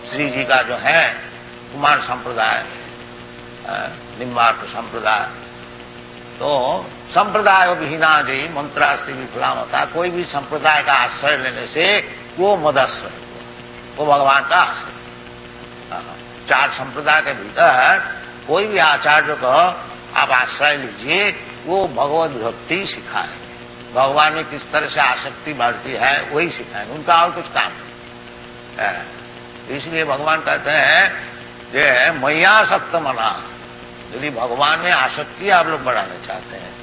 श्री जी का जो है कुमार संप्रदाय, निम्बार्क संप्रदाय। तो संप्रदाय विहीना जी मंत्रास्ति विफलाम होता, कोई भी संप्रदाय का आश्रय लेने से वो मदाश्रय, वो भगवान का आश्रय। 4 संप्रदाय के भीतर कोई भी आचार्य को आप आश्रय लीजिए, वो भगवत भक्ति सिखाए, भगवान में किस तरह से आसक्ति बढ़ती है वही सिखाएंगे, उनका और कुछ काम नहीं। इसलिए भगवान कहते हैं जे मैयासक्त मना, यदि भगवान में आसक्ति आप लोग बढ़ाना चाहते हैं,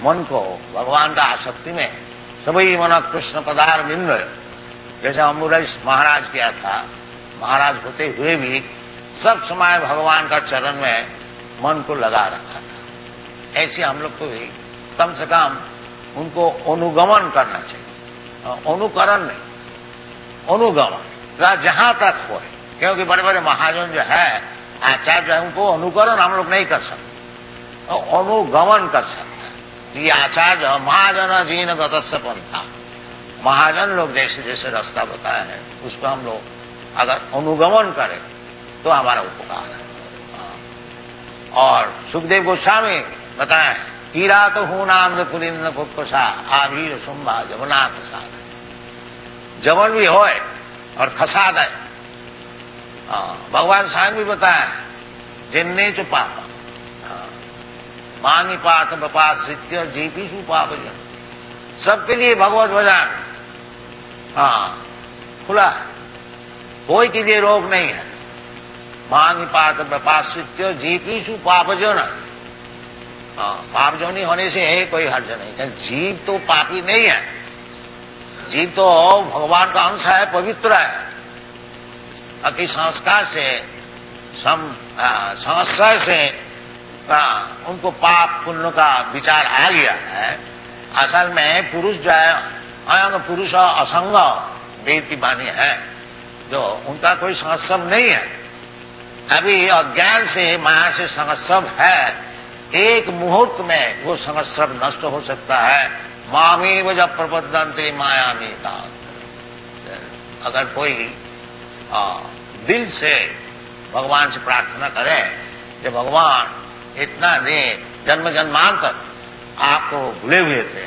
मन को भगवान का आसक्ति में, सभी मन कृष्ण पदार बिंद, जैसे अम्बुरेश महाराज किया था, महाराज होते हुए भी सब समय भगवान का चरण में मन को लगा रखा था। ऐसे हम लोग को भी कम से कम उनको अनुगमन करना चाहिए, अनुकरण नहीं, अनुगमन जहां तक हो। क्योंकि बड़े बड़े महाजन जो है, आचार्य जो है, उनको अनुकरण हम लोग नहीं कर सकते, अनुगमन कर सकते हैं। ये आचार्य महाजन जीन गतस्य पंथा, महाजन लोग जैसे जैसे रास्ता बताए हैं उसको हम लोग अगर अनुगमन करें तो हमारा उपकार है। और सुखदेव गोस्वामी बताए, कीरा तो हूं नाम पुलिंद पुष्पसा आभीर सुम्भा जमुना खसाद, जवन भी होए और खसाद है। भगवान स्वयं भी बताया, जिन्ने चु पापा मांगी पाठ बपाश्रित्य जीपीसु पाप जन, सबके लिए भगवत भजन खुला है, कोई के लिए रोग नहीं है। मांगी पाठ बपाश्रित्य जीपीसु पापजन, पापजनी होने से है कोई हर्ज नहीं। जीव तो पापी नहीं है, जीव तो भगवान का अंश है, पवित्र है। अति संस्कार से संशय से उनको पाप पुण्य का विचार आ गया है। असल में पुरुष जो है, अयंग पुरुष असंग वेद की वाणी है, जो उनका कोई संस्कृत नहीं है। अभी अज्ञान से माया से संस्कृत है, एक मुहूर्त में वो संस्कृत नष्ट हो सकता है। मामेव जब प्रबद्धन्ते मायामी का, अगर कोई दिल से भगवान से प्रार्थना करे कि भगवान इतना दिन जन्म जन्मांतर आपको भूले हुए थे,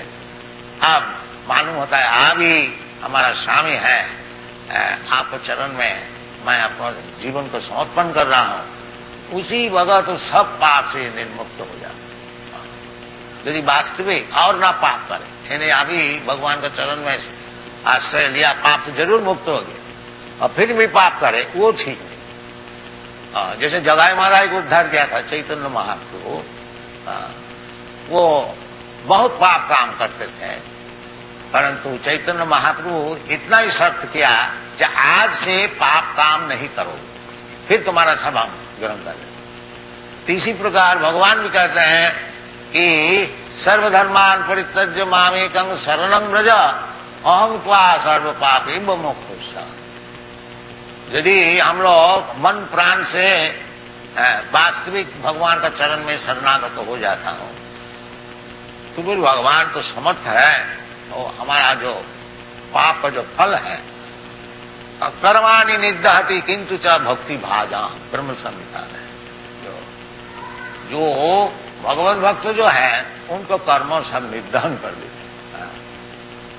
अब मालूम होता है आप ही हमारा स्वामी है, आपको चरण में मैं अपना जीवन को समर्पण कर रहा हूं, उसी वक्त तो सब पाप से निर्मुक्त हो जाते। यदि वास्तविक और ना पाप करे, यानी अभी भगवान का चरण में आश्रय लिया, पाप से जरूर मुक्त हो गया, और फिर भी पाप करे वो ठीक नहीं। जैसे जगाई महाराज को उद्धार किया था चैतन्य महाप्रभु, वो बहुत पाप काम करते थे, परंतु चैतन्य महाप्रभु इतना ही शर्त किया कि आज से पाप काम नहीं करोगे, फिर तुम्हारा सब हम ग्रहण कर लेंगे। इसी प्रकार भगवान भी कहते हैं कि सर्वधर्मान परित्यज्य मामेकं शरणं व्रज अहं त्वा सर्व पापी मोक्षयिष्यामि। यदि हम लोग मन प्राण से वास्तविक भगवान का चरण में शरणागत हो जाता हो, तो फिर भगवान तो समर्थ है, और हमारा जो पाप का जो फल है, कर्माणि निदहति किंतु च भक्ति भाजा, ब्रह्म संहिता है, जो जो भगवत भक्त जो है उनको कर्म सब निर्धारण कर देते हैं।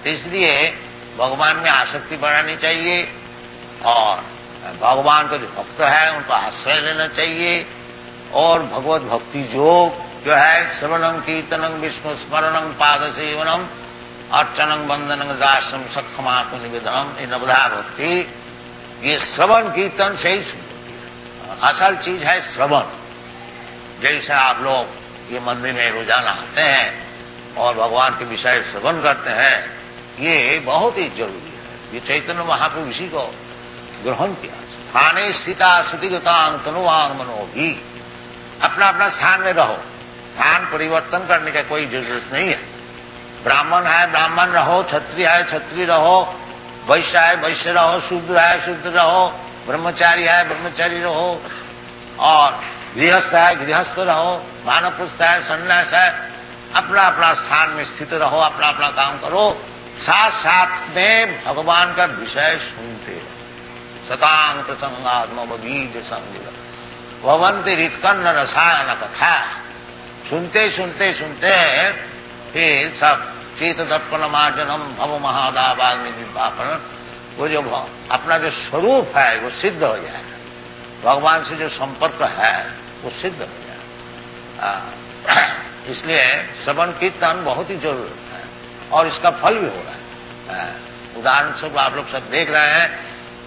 तो इसलिए भगवान में आसक्ति बढ़ानी चाहिए और भगवान का जो भक्त है उनको आश्रय लेना चाहिए और भगवत भक्ति जो है श्रवणं कीर्तनं विष्णु स्मरणं पाद सेवनम अर्चनं वंदनं दासम सक्षमात्म निवेदनम ये नवधा भक्ति, ये श्रवण कीर्तन से ही असल चीज है श्रवण। जैसे आप लोग ये मंदिर में रोजाना आते हैं और भगवान के विषय श्रवण करते हैं, ये बहुत ही जरूरी है। ये चैतन्य महाप्रभु इसी को ग्रहण किया। स्थाने स्थिता श्रुतिगतांग तनुवांग मनोभी, अपना अपना स्थान में रहो, स्थान परिवर्तन करने का कोई जरूरत नहीं है। ब्राह्मण है ब्राह्मण रहो, क्षत्रिय है क्षत्रिय रहो, वैश्य है वैश्य रहो, शूद्र है शूद्र रहो, ब्रह्मचारी है ब्रह्मचारी रहो और गृहस्थ है गृहस्थ रहो, वानप्रस्थ है सन्यास है, अपना अपना स्थान में स्थित रहो, अपना अपना काम करो, साथ साथ में भगवान का विषय सुनते रहो। सतांग प्रसंगात्म बीज संग भवंती रितकन्न रसायन कथा, सुनते सुनते सुनते फिर सब चेत दर्पण मार्जनम भव महादावाग्नि निर्वापन, वो जो अपना जो स्वरूप है वो सिद्ध हो जाए, भगवान से जो संपर्क है वो सिद्ध हो जाए। इसलिए श्रवण कीर्तन बहुत ही जरूरत है और इसका फल भी हो रहा है। उदाहरण स्वरूप आप लोग सब देख रहे हैं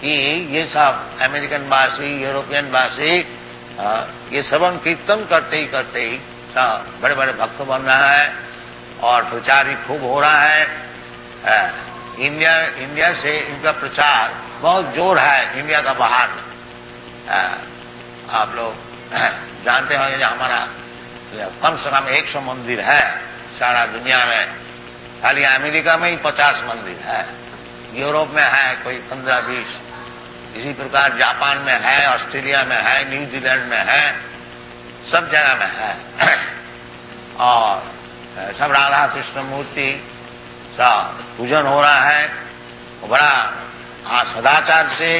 कि ये सब अमेरिकन वासी यूरोपियन वासी ये श्रवण कीर्तन करते ही बड़े बड़े भक्त बन रहा है और प्रचार भी खूब हो रहा है। इंडिया से इनका प्रचार बहुत जोर है इंडिया का बाहर में। आप लोग जानते होंगे कि हमारा कम से कम 100 मंदिर है सारा दुनिया में, खाली अमेरिका में ही 50 मंदिर है, यूरोप में है कोई 15-20, इसी प्रकार जापान में है, ऑस्ट्रेलिया में है, न्यूजीलैंड में है, सब जगह में है। और सब राधा कृष्ण मूर्ति सब पूजन हो रहा है बड़ा सदाचार से,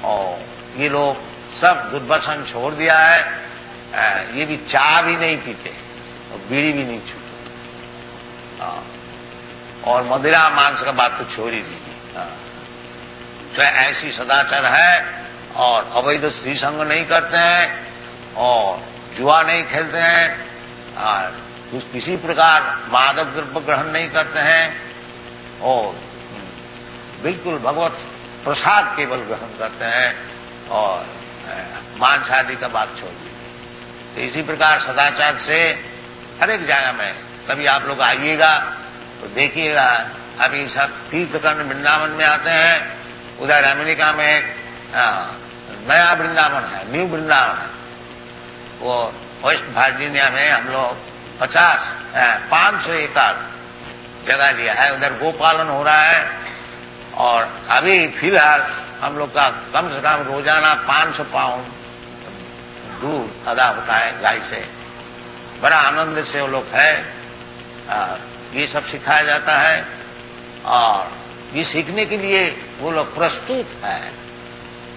और ये लोग सब दुर्व्यसन छोड़ दिया है। ये भी चाय भी नहीं पीते और बीड़ी भी नहीं छूते और मदिरा मांस का बात तो छोड़ ही दीजिए। तो ऐसी सदाचार है और अवैध स्त्री संग नहीं करते हैं और जुआ नहीं खेलते हैं और किसी प्रकार मादक द्रव्य ग्रहण नहीं करते हैं और बिल्कुल भगवत प्रसाद केवल ग्रहण करते हैं और मांस आदि का बात छोड़ दी। तो इसी प्रकार सदाचार से हर एक जगह में कभी आप लोग आइएगा तो देखिएगा। अभी सब तीर्थकंड वृंदावन में आते हैं, उधर अमेरिका में एक नया वृंदावन है, न्यू वृंदावन है, वो वेस्ट वर्जीनिया में हम लोग 500 एकड़ जगह लिया है, उधर गोपालन हो रहा है और अभी फिलहाल हम लोग का कम से कम रोजाना 500 पाउंड दूध अदा होता है गाय से। बड़ा आनंद से वो लोग है, ये सब सिखाया जाता है और ये सीखने के लिए वो लोग प्रस्तुत है।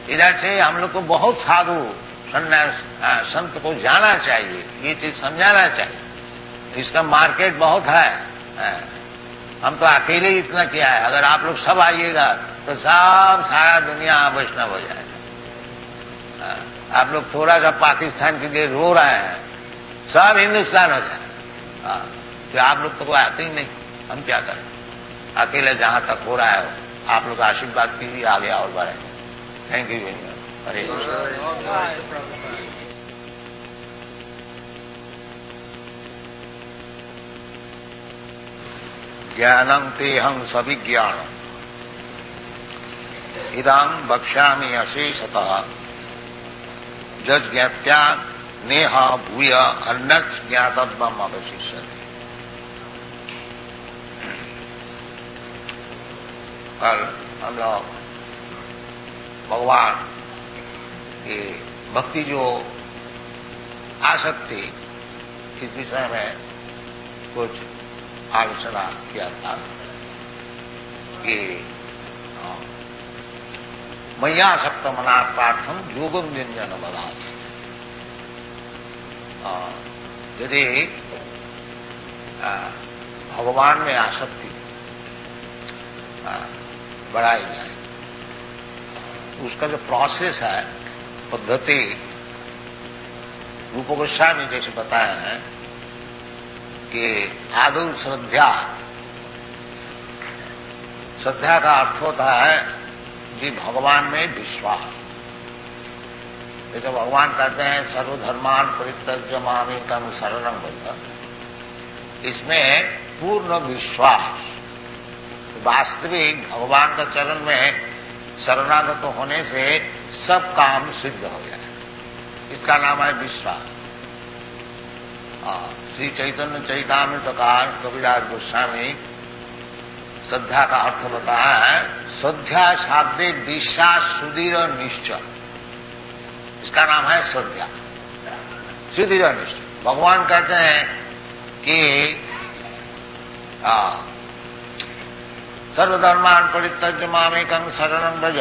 इधर से हम लोग को बहुत साधु सन्यास संत को जाना चाहिए, ये चीज समझाना चाहिए। इसका मार्केट बहुत है, हम तो अकेले ही इतना किया है। अगर आप लोग सब आइएगा तो सब सारा दुनिया वैष्णव हो जाएगा। आप लोग थोड़ा सा पाकिस्तान के लिए रो रहे हैं, सब हिंदुस्तान हो जाए। तो आप लोग तो कोई आते ही नहीं, हम क्या करें? अकेले जहां तक हो रहा है आप लोग आशीर्वाद कीजिए, आगे और बढ़े। Thank you very much. Hare Krishna. ज्ञानं तेहं सविज्ञानम् इदं वक्ष्यामि अशेषतः जज्ञात्या नेह भूय अन्यत् ज्ञातव्यम् अवशिष्यते। कल हम लोग भगवान की भक्ति जो आसक्ति इस विषय में कुछ आलोचना किया था कि मय्या सप्त मना पाठम योगम निंजन बदास। यदि भगवान में आसक्ति बढ़ाई जाए, उसका जो प्रोसेस है, पद्धति, रूप गोस्वामी जैसे बताया है कि आदौ श्रद्धा, श्रद्धा का अर्थ होता है कि भगवान में विश्वास। जैसे भगवान कहते हैं सर्वधर्मान परित्यज्य मामेकं शरणं व्रज, इसमें पूर्ण विश्वास, वास्तविक भगवान का चरण में शरणागत होने से सब काम सिद्ध हो जाए, इसका नाम है विश्वास। श्री चैतन्य चैतामृतकार कविराज गोस्वामी श्रद्धा का अर्थ बताया है, श्रद्धा शाब्दे विश्वास सुदृढ़ निश्चय, इसका नाम है श्रद्धा, सुदृढ़ निश्चय। भगवान कहते हैं कि सर्वधर्मान परित्यज्य मामेकं शरणं व्रज,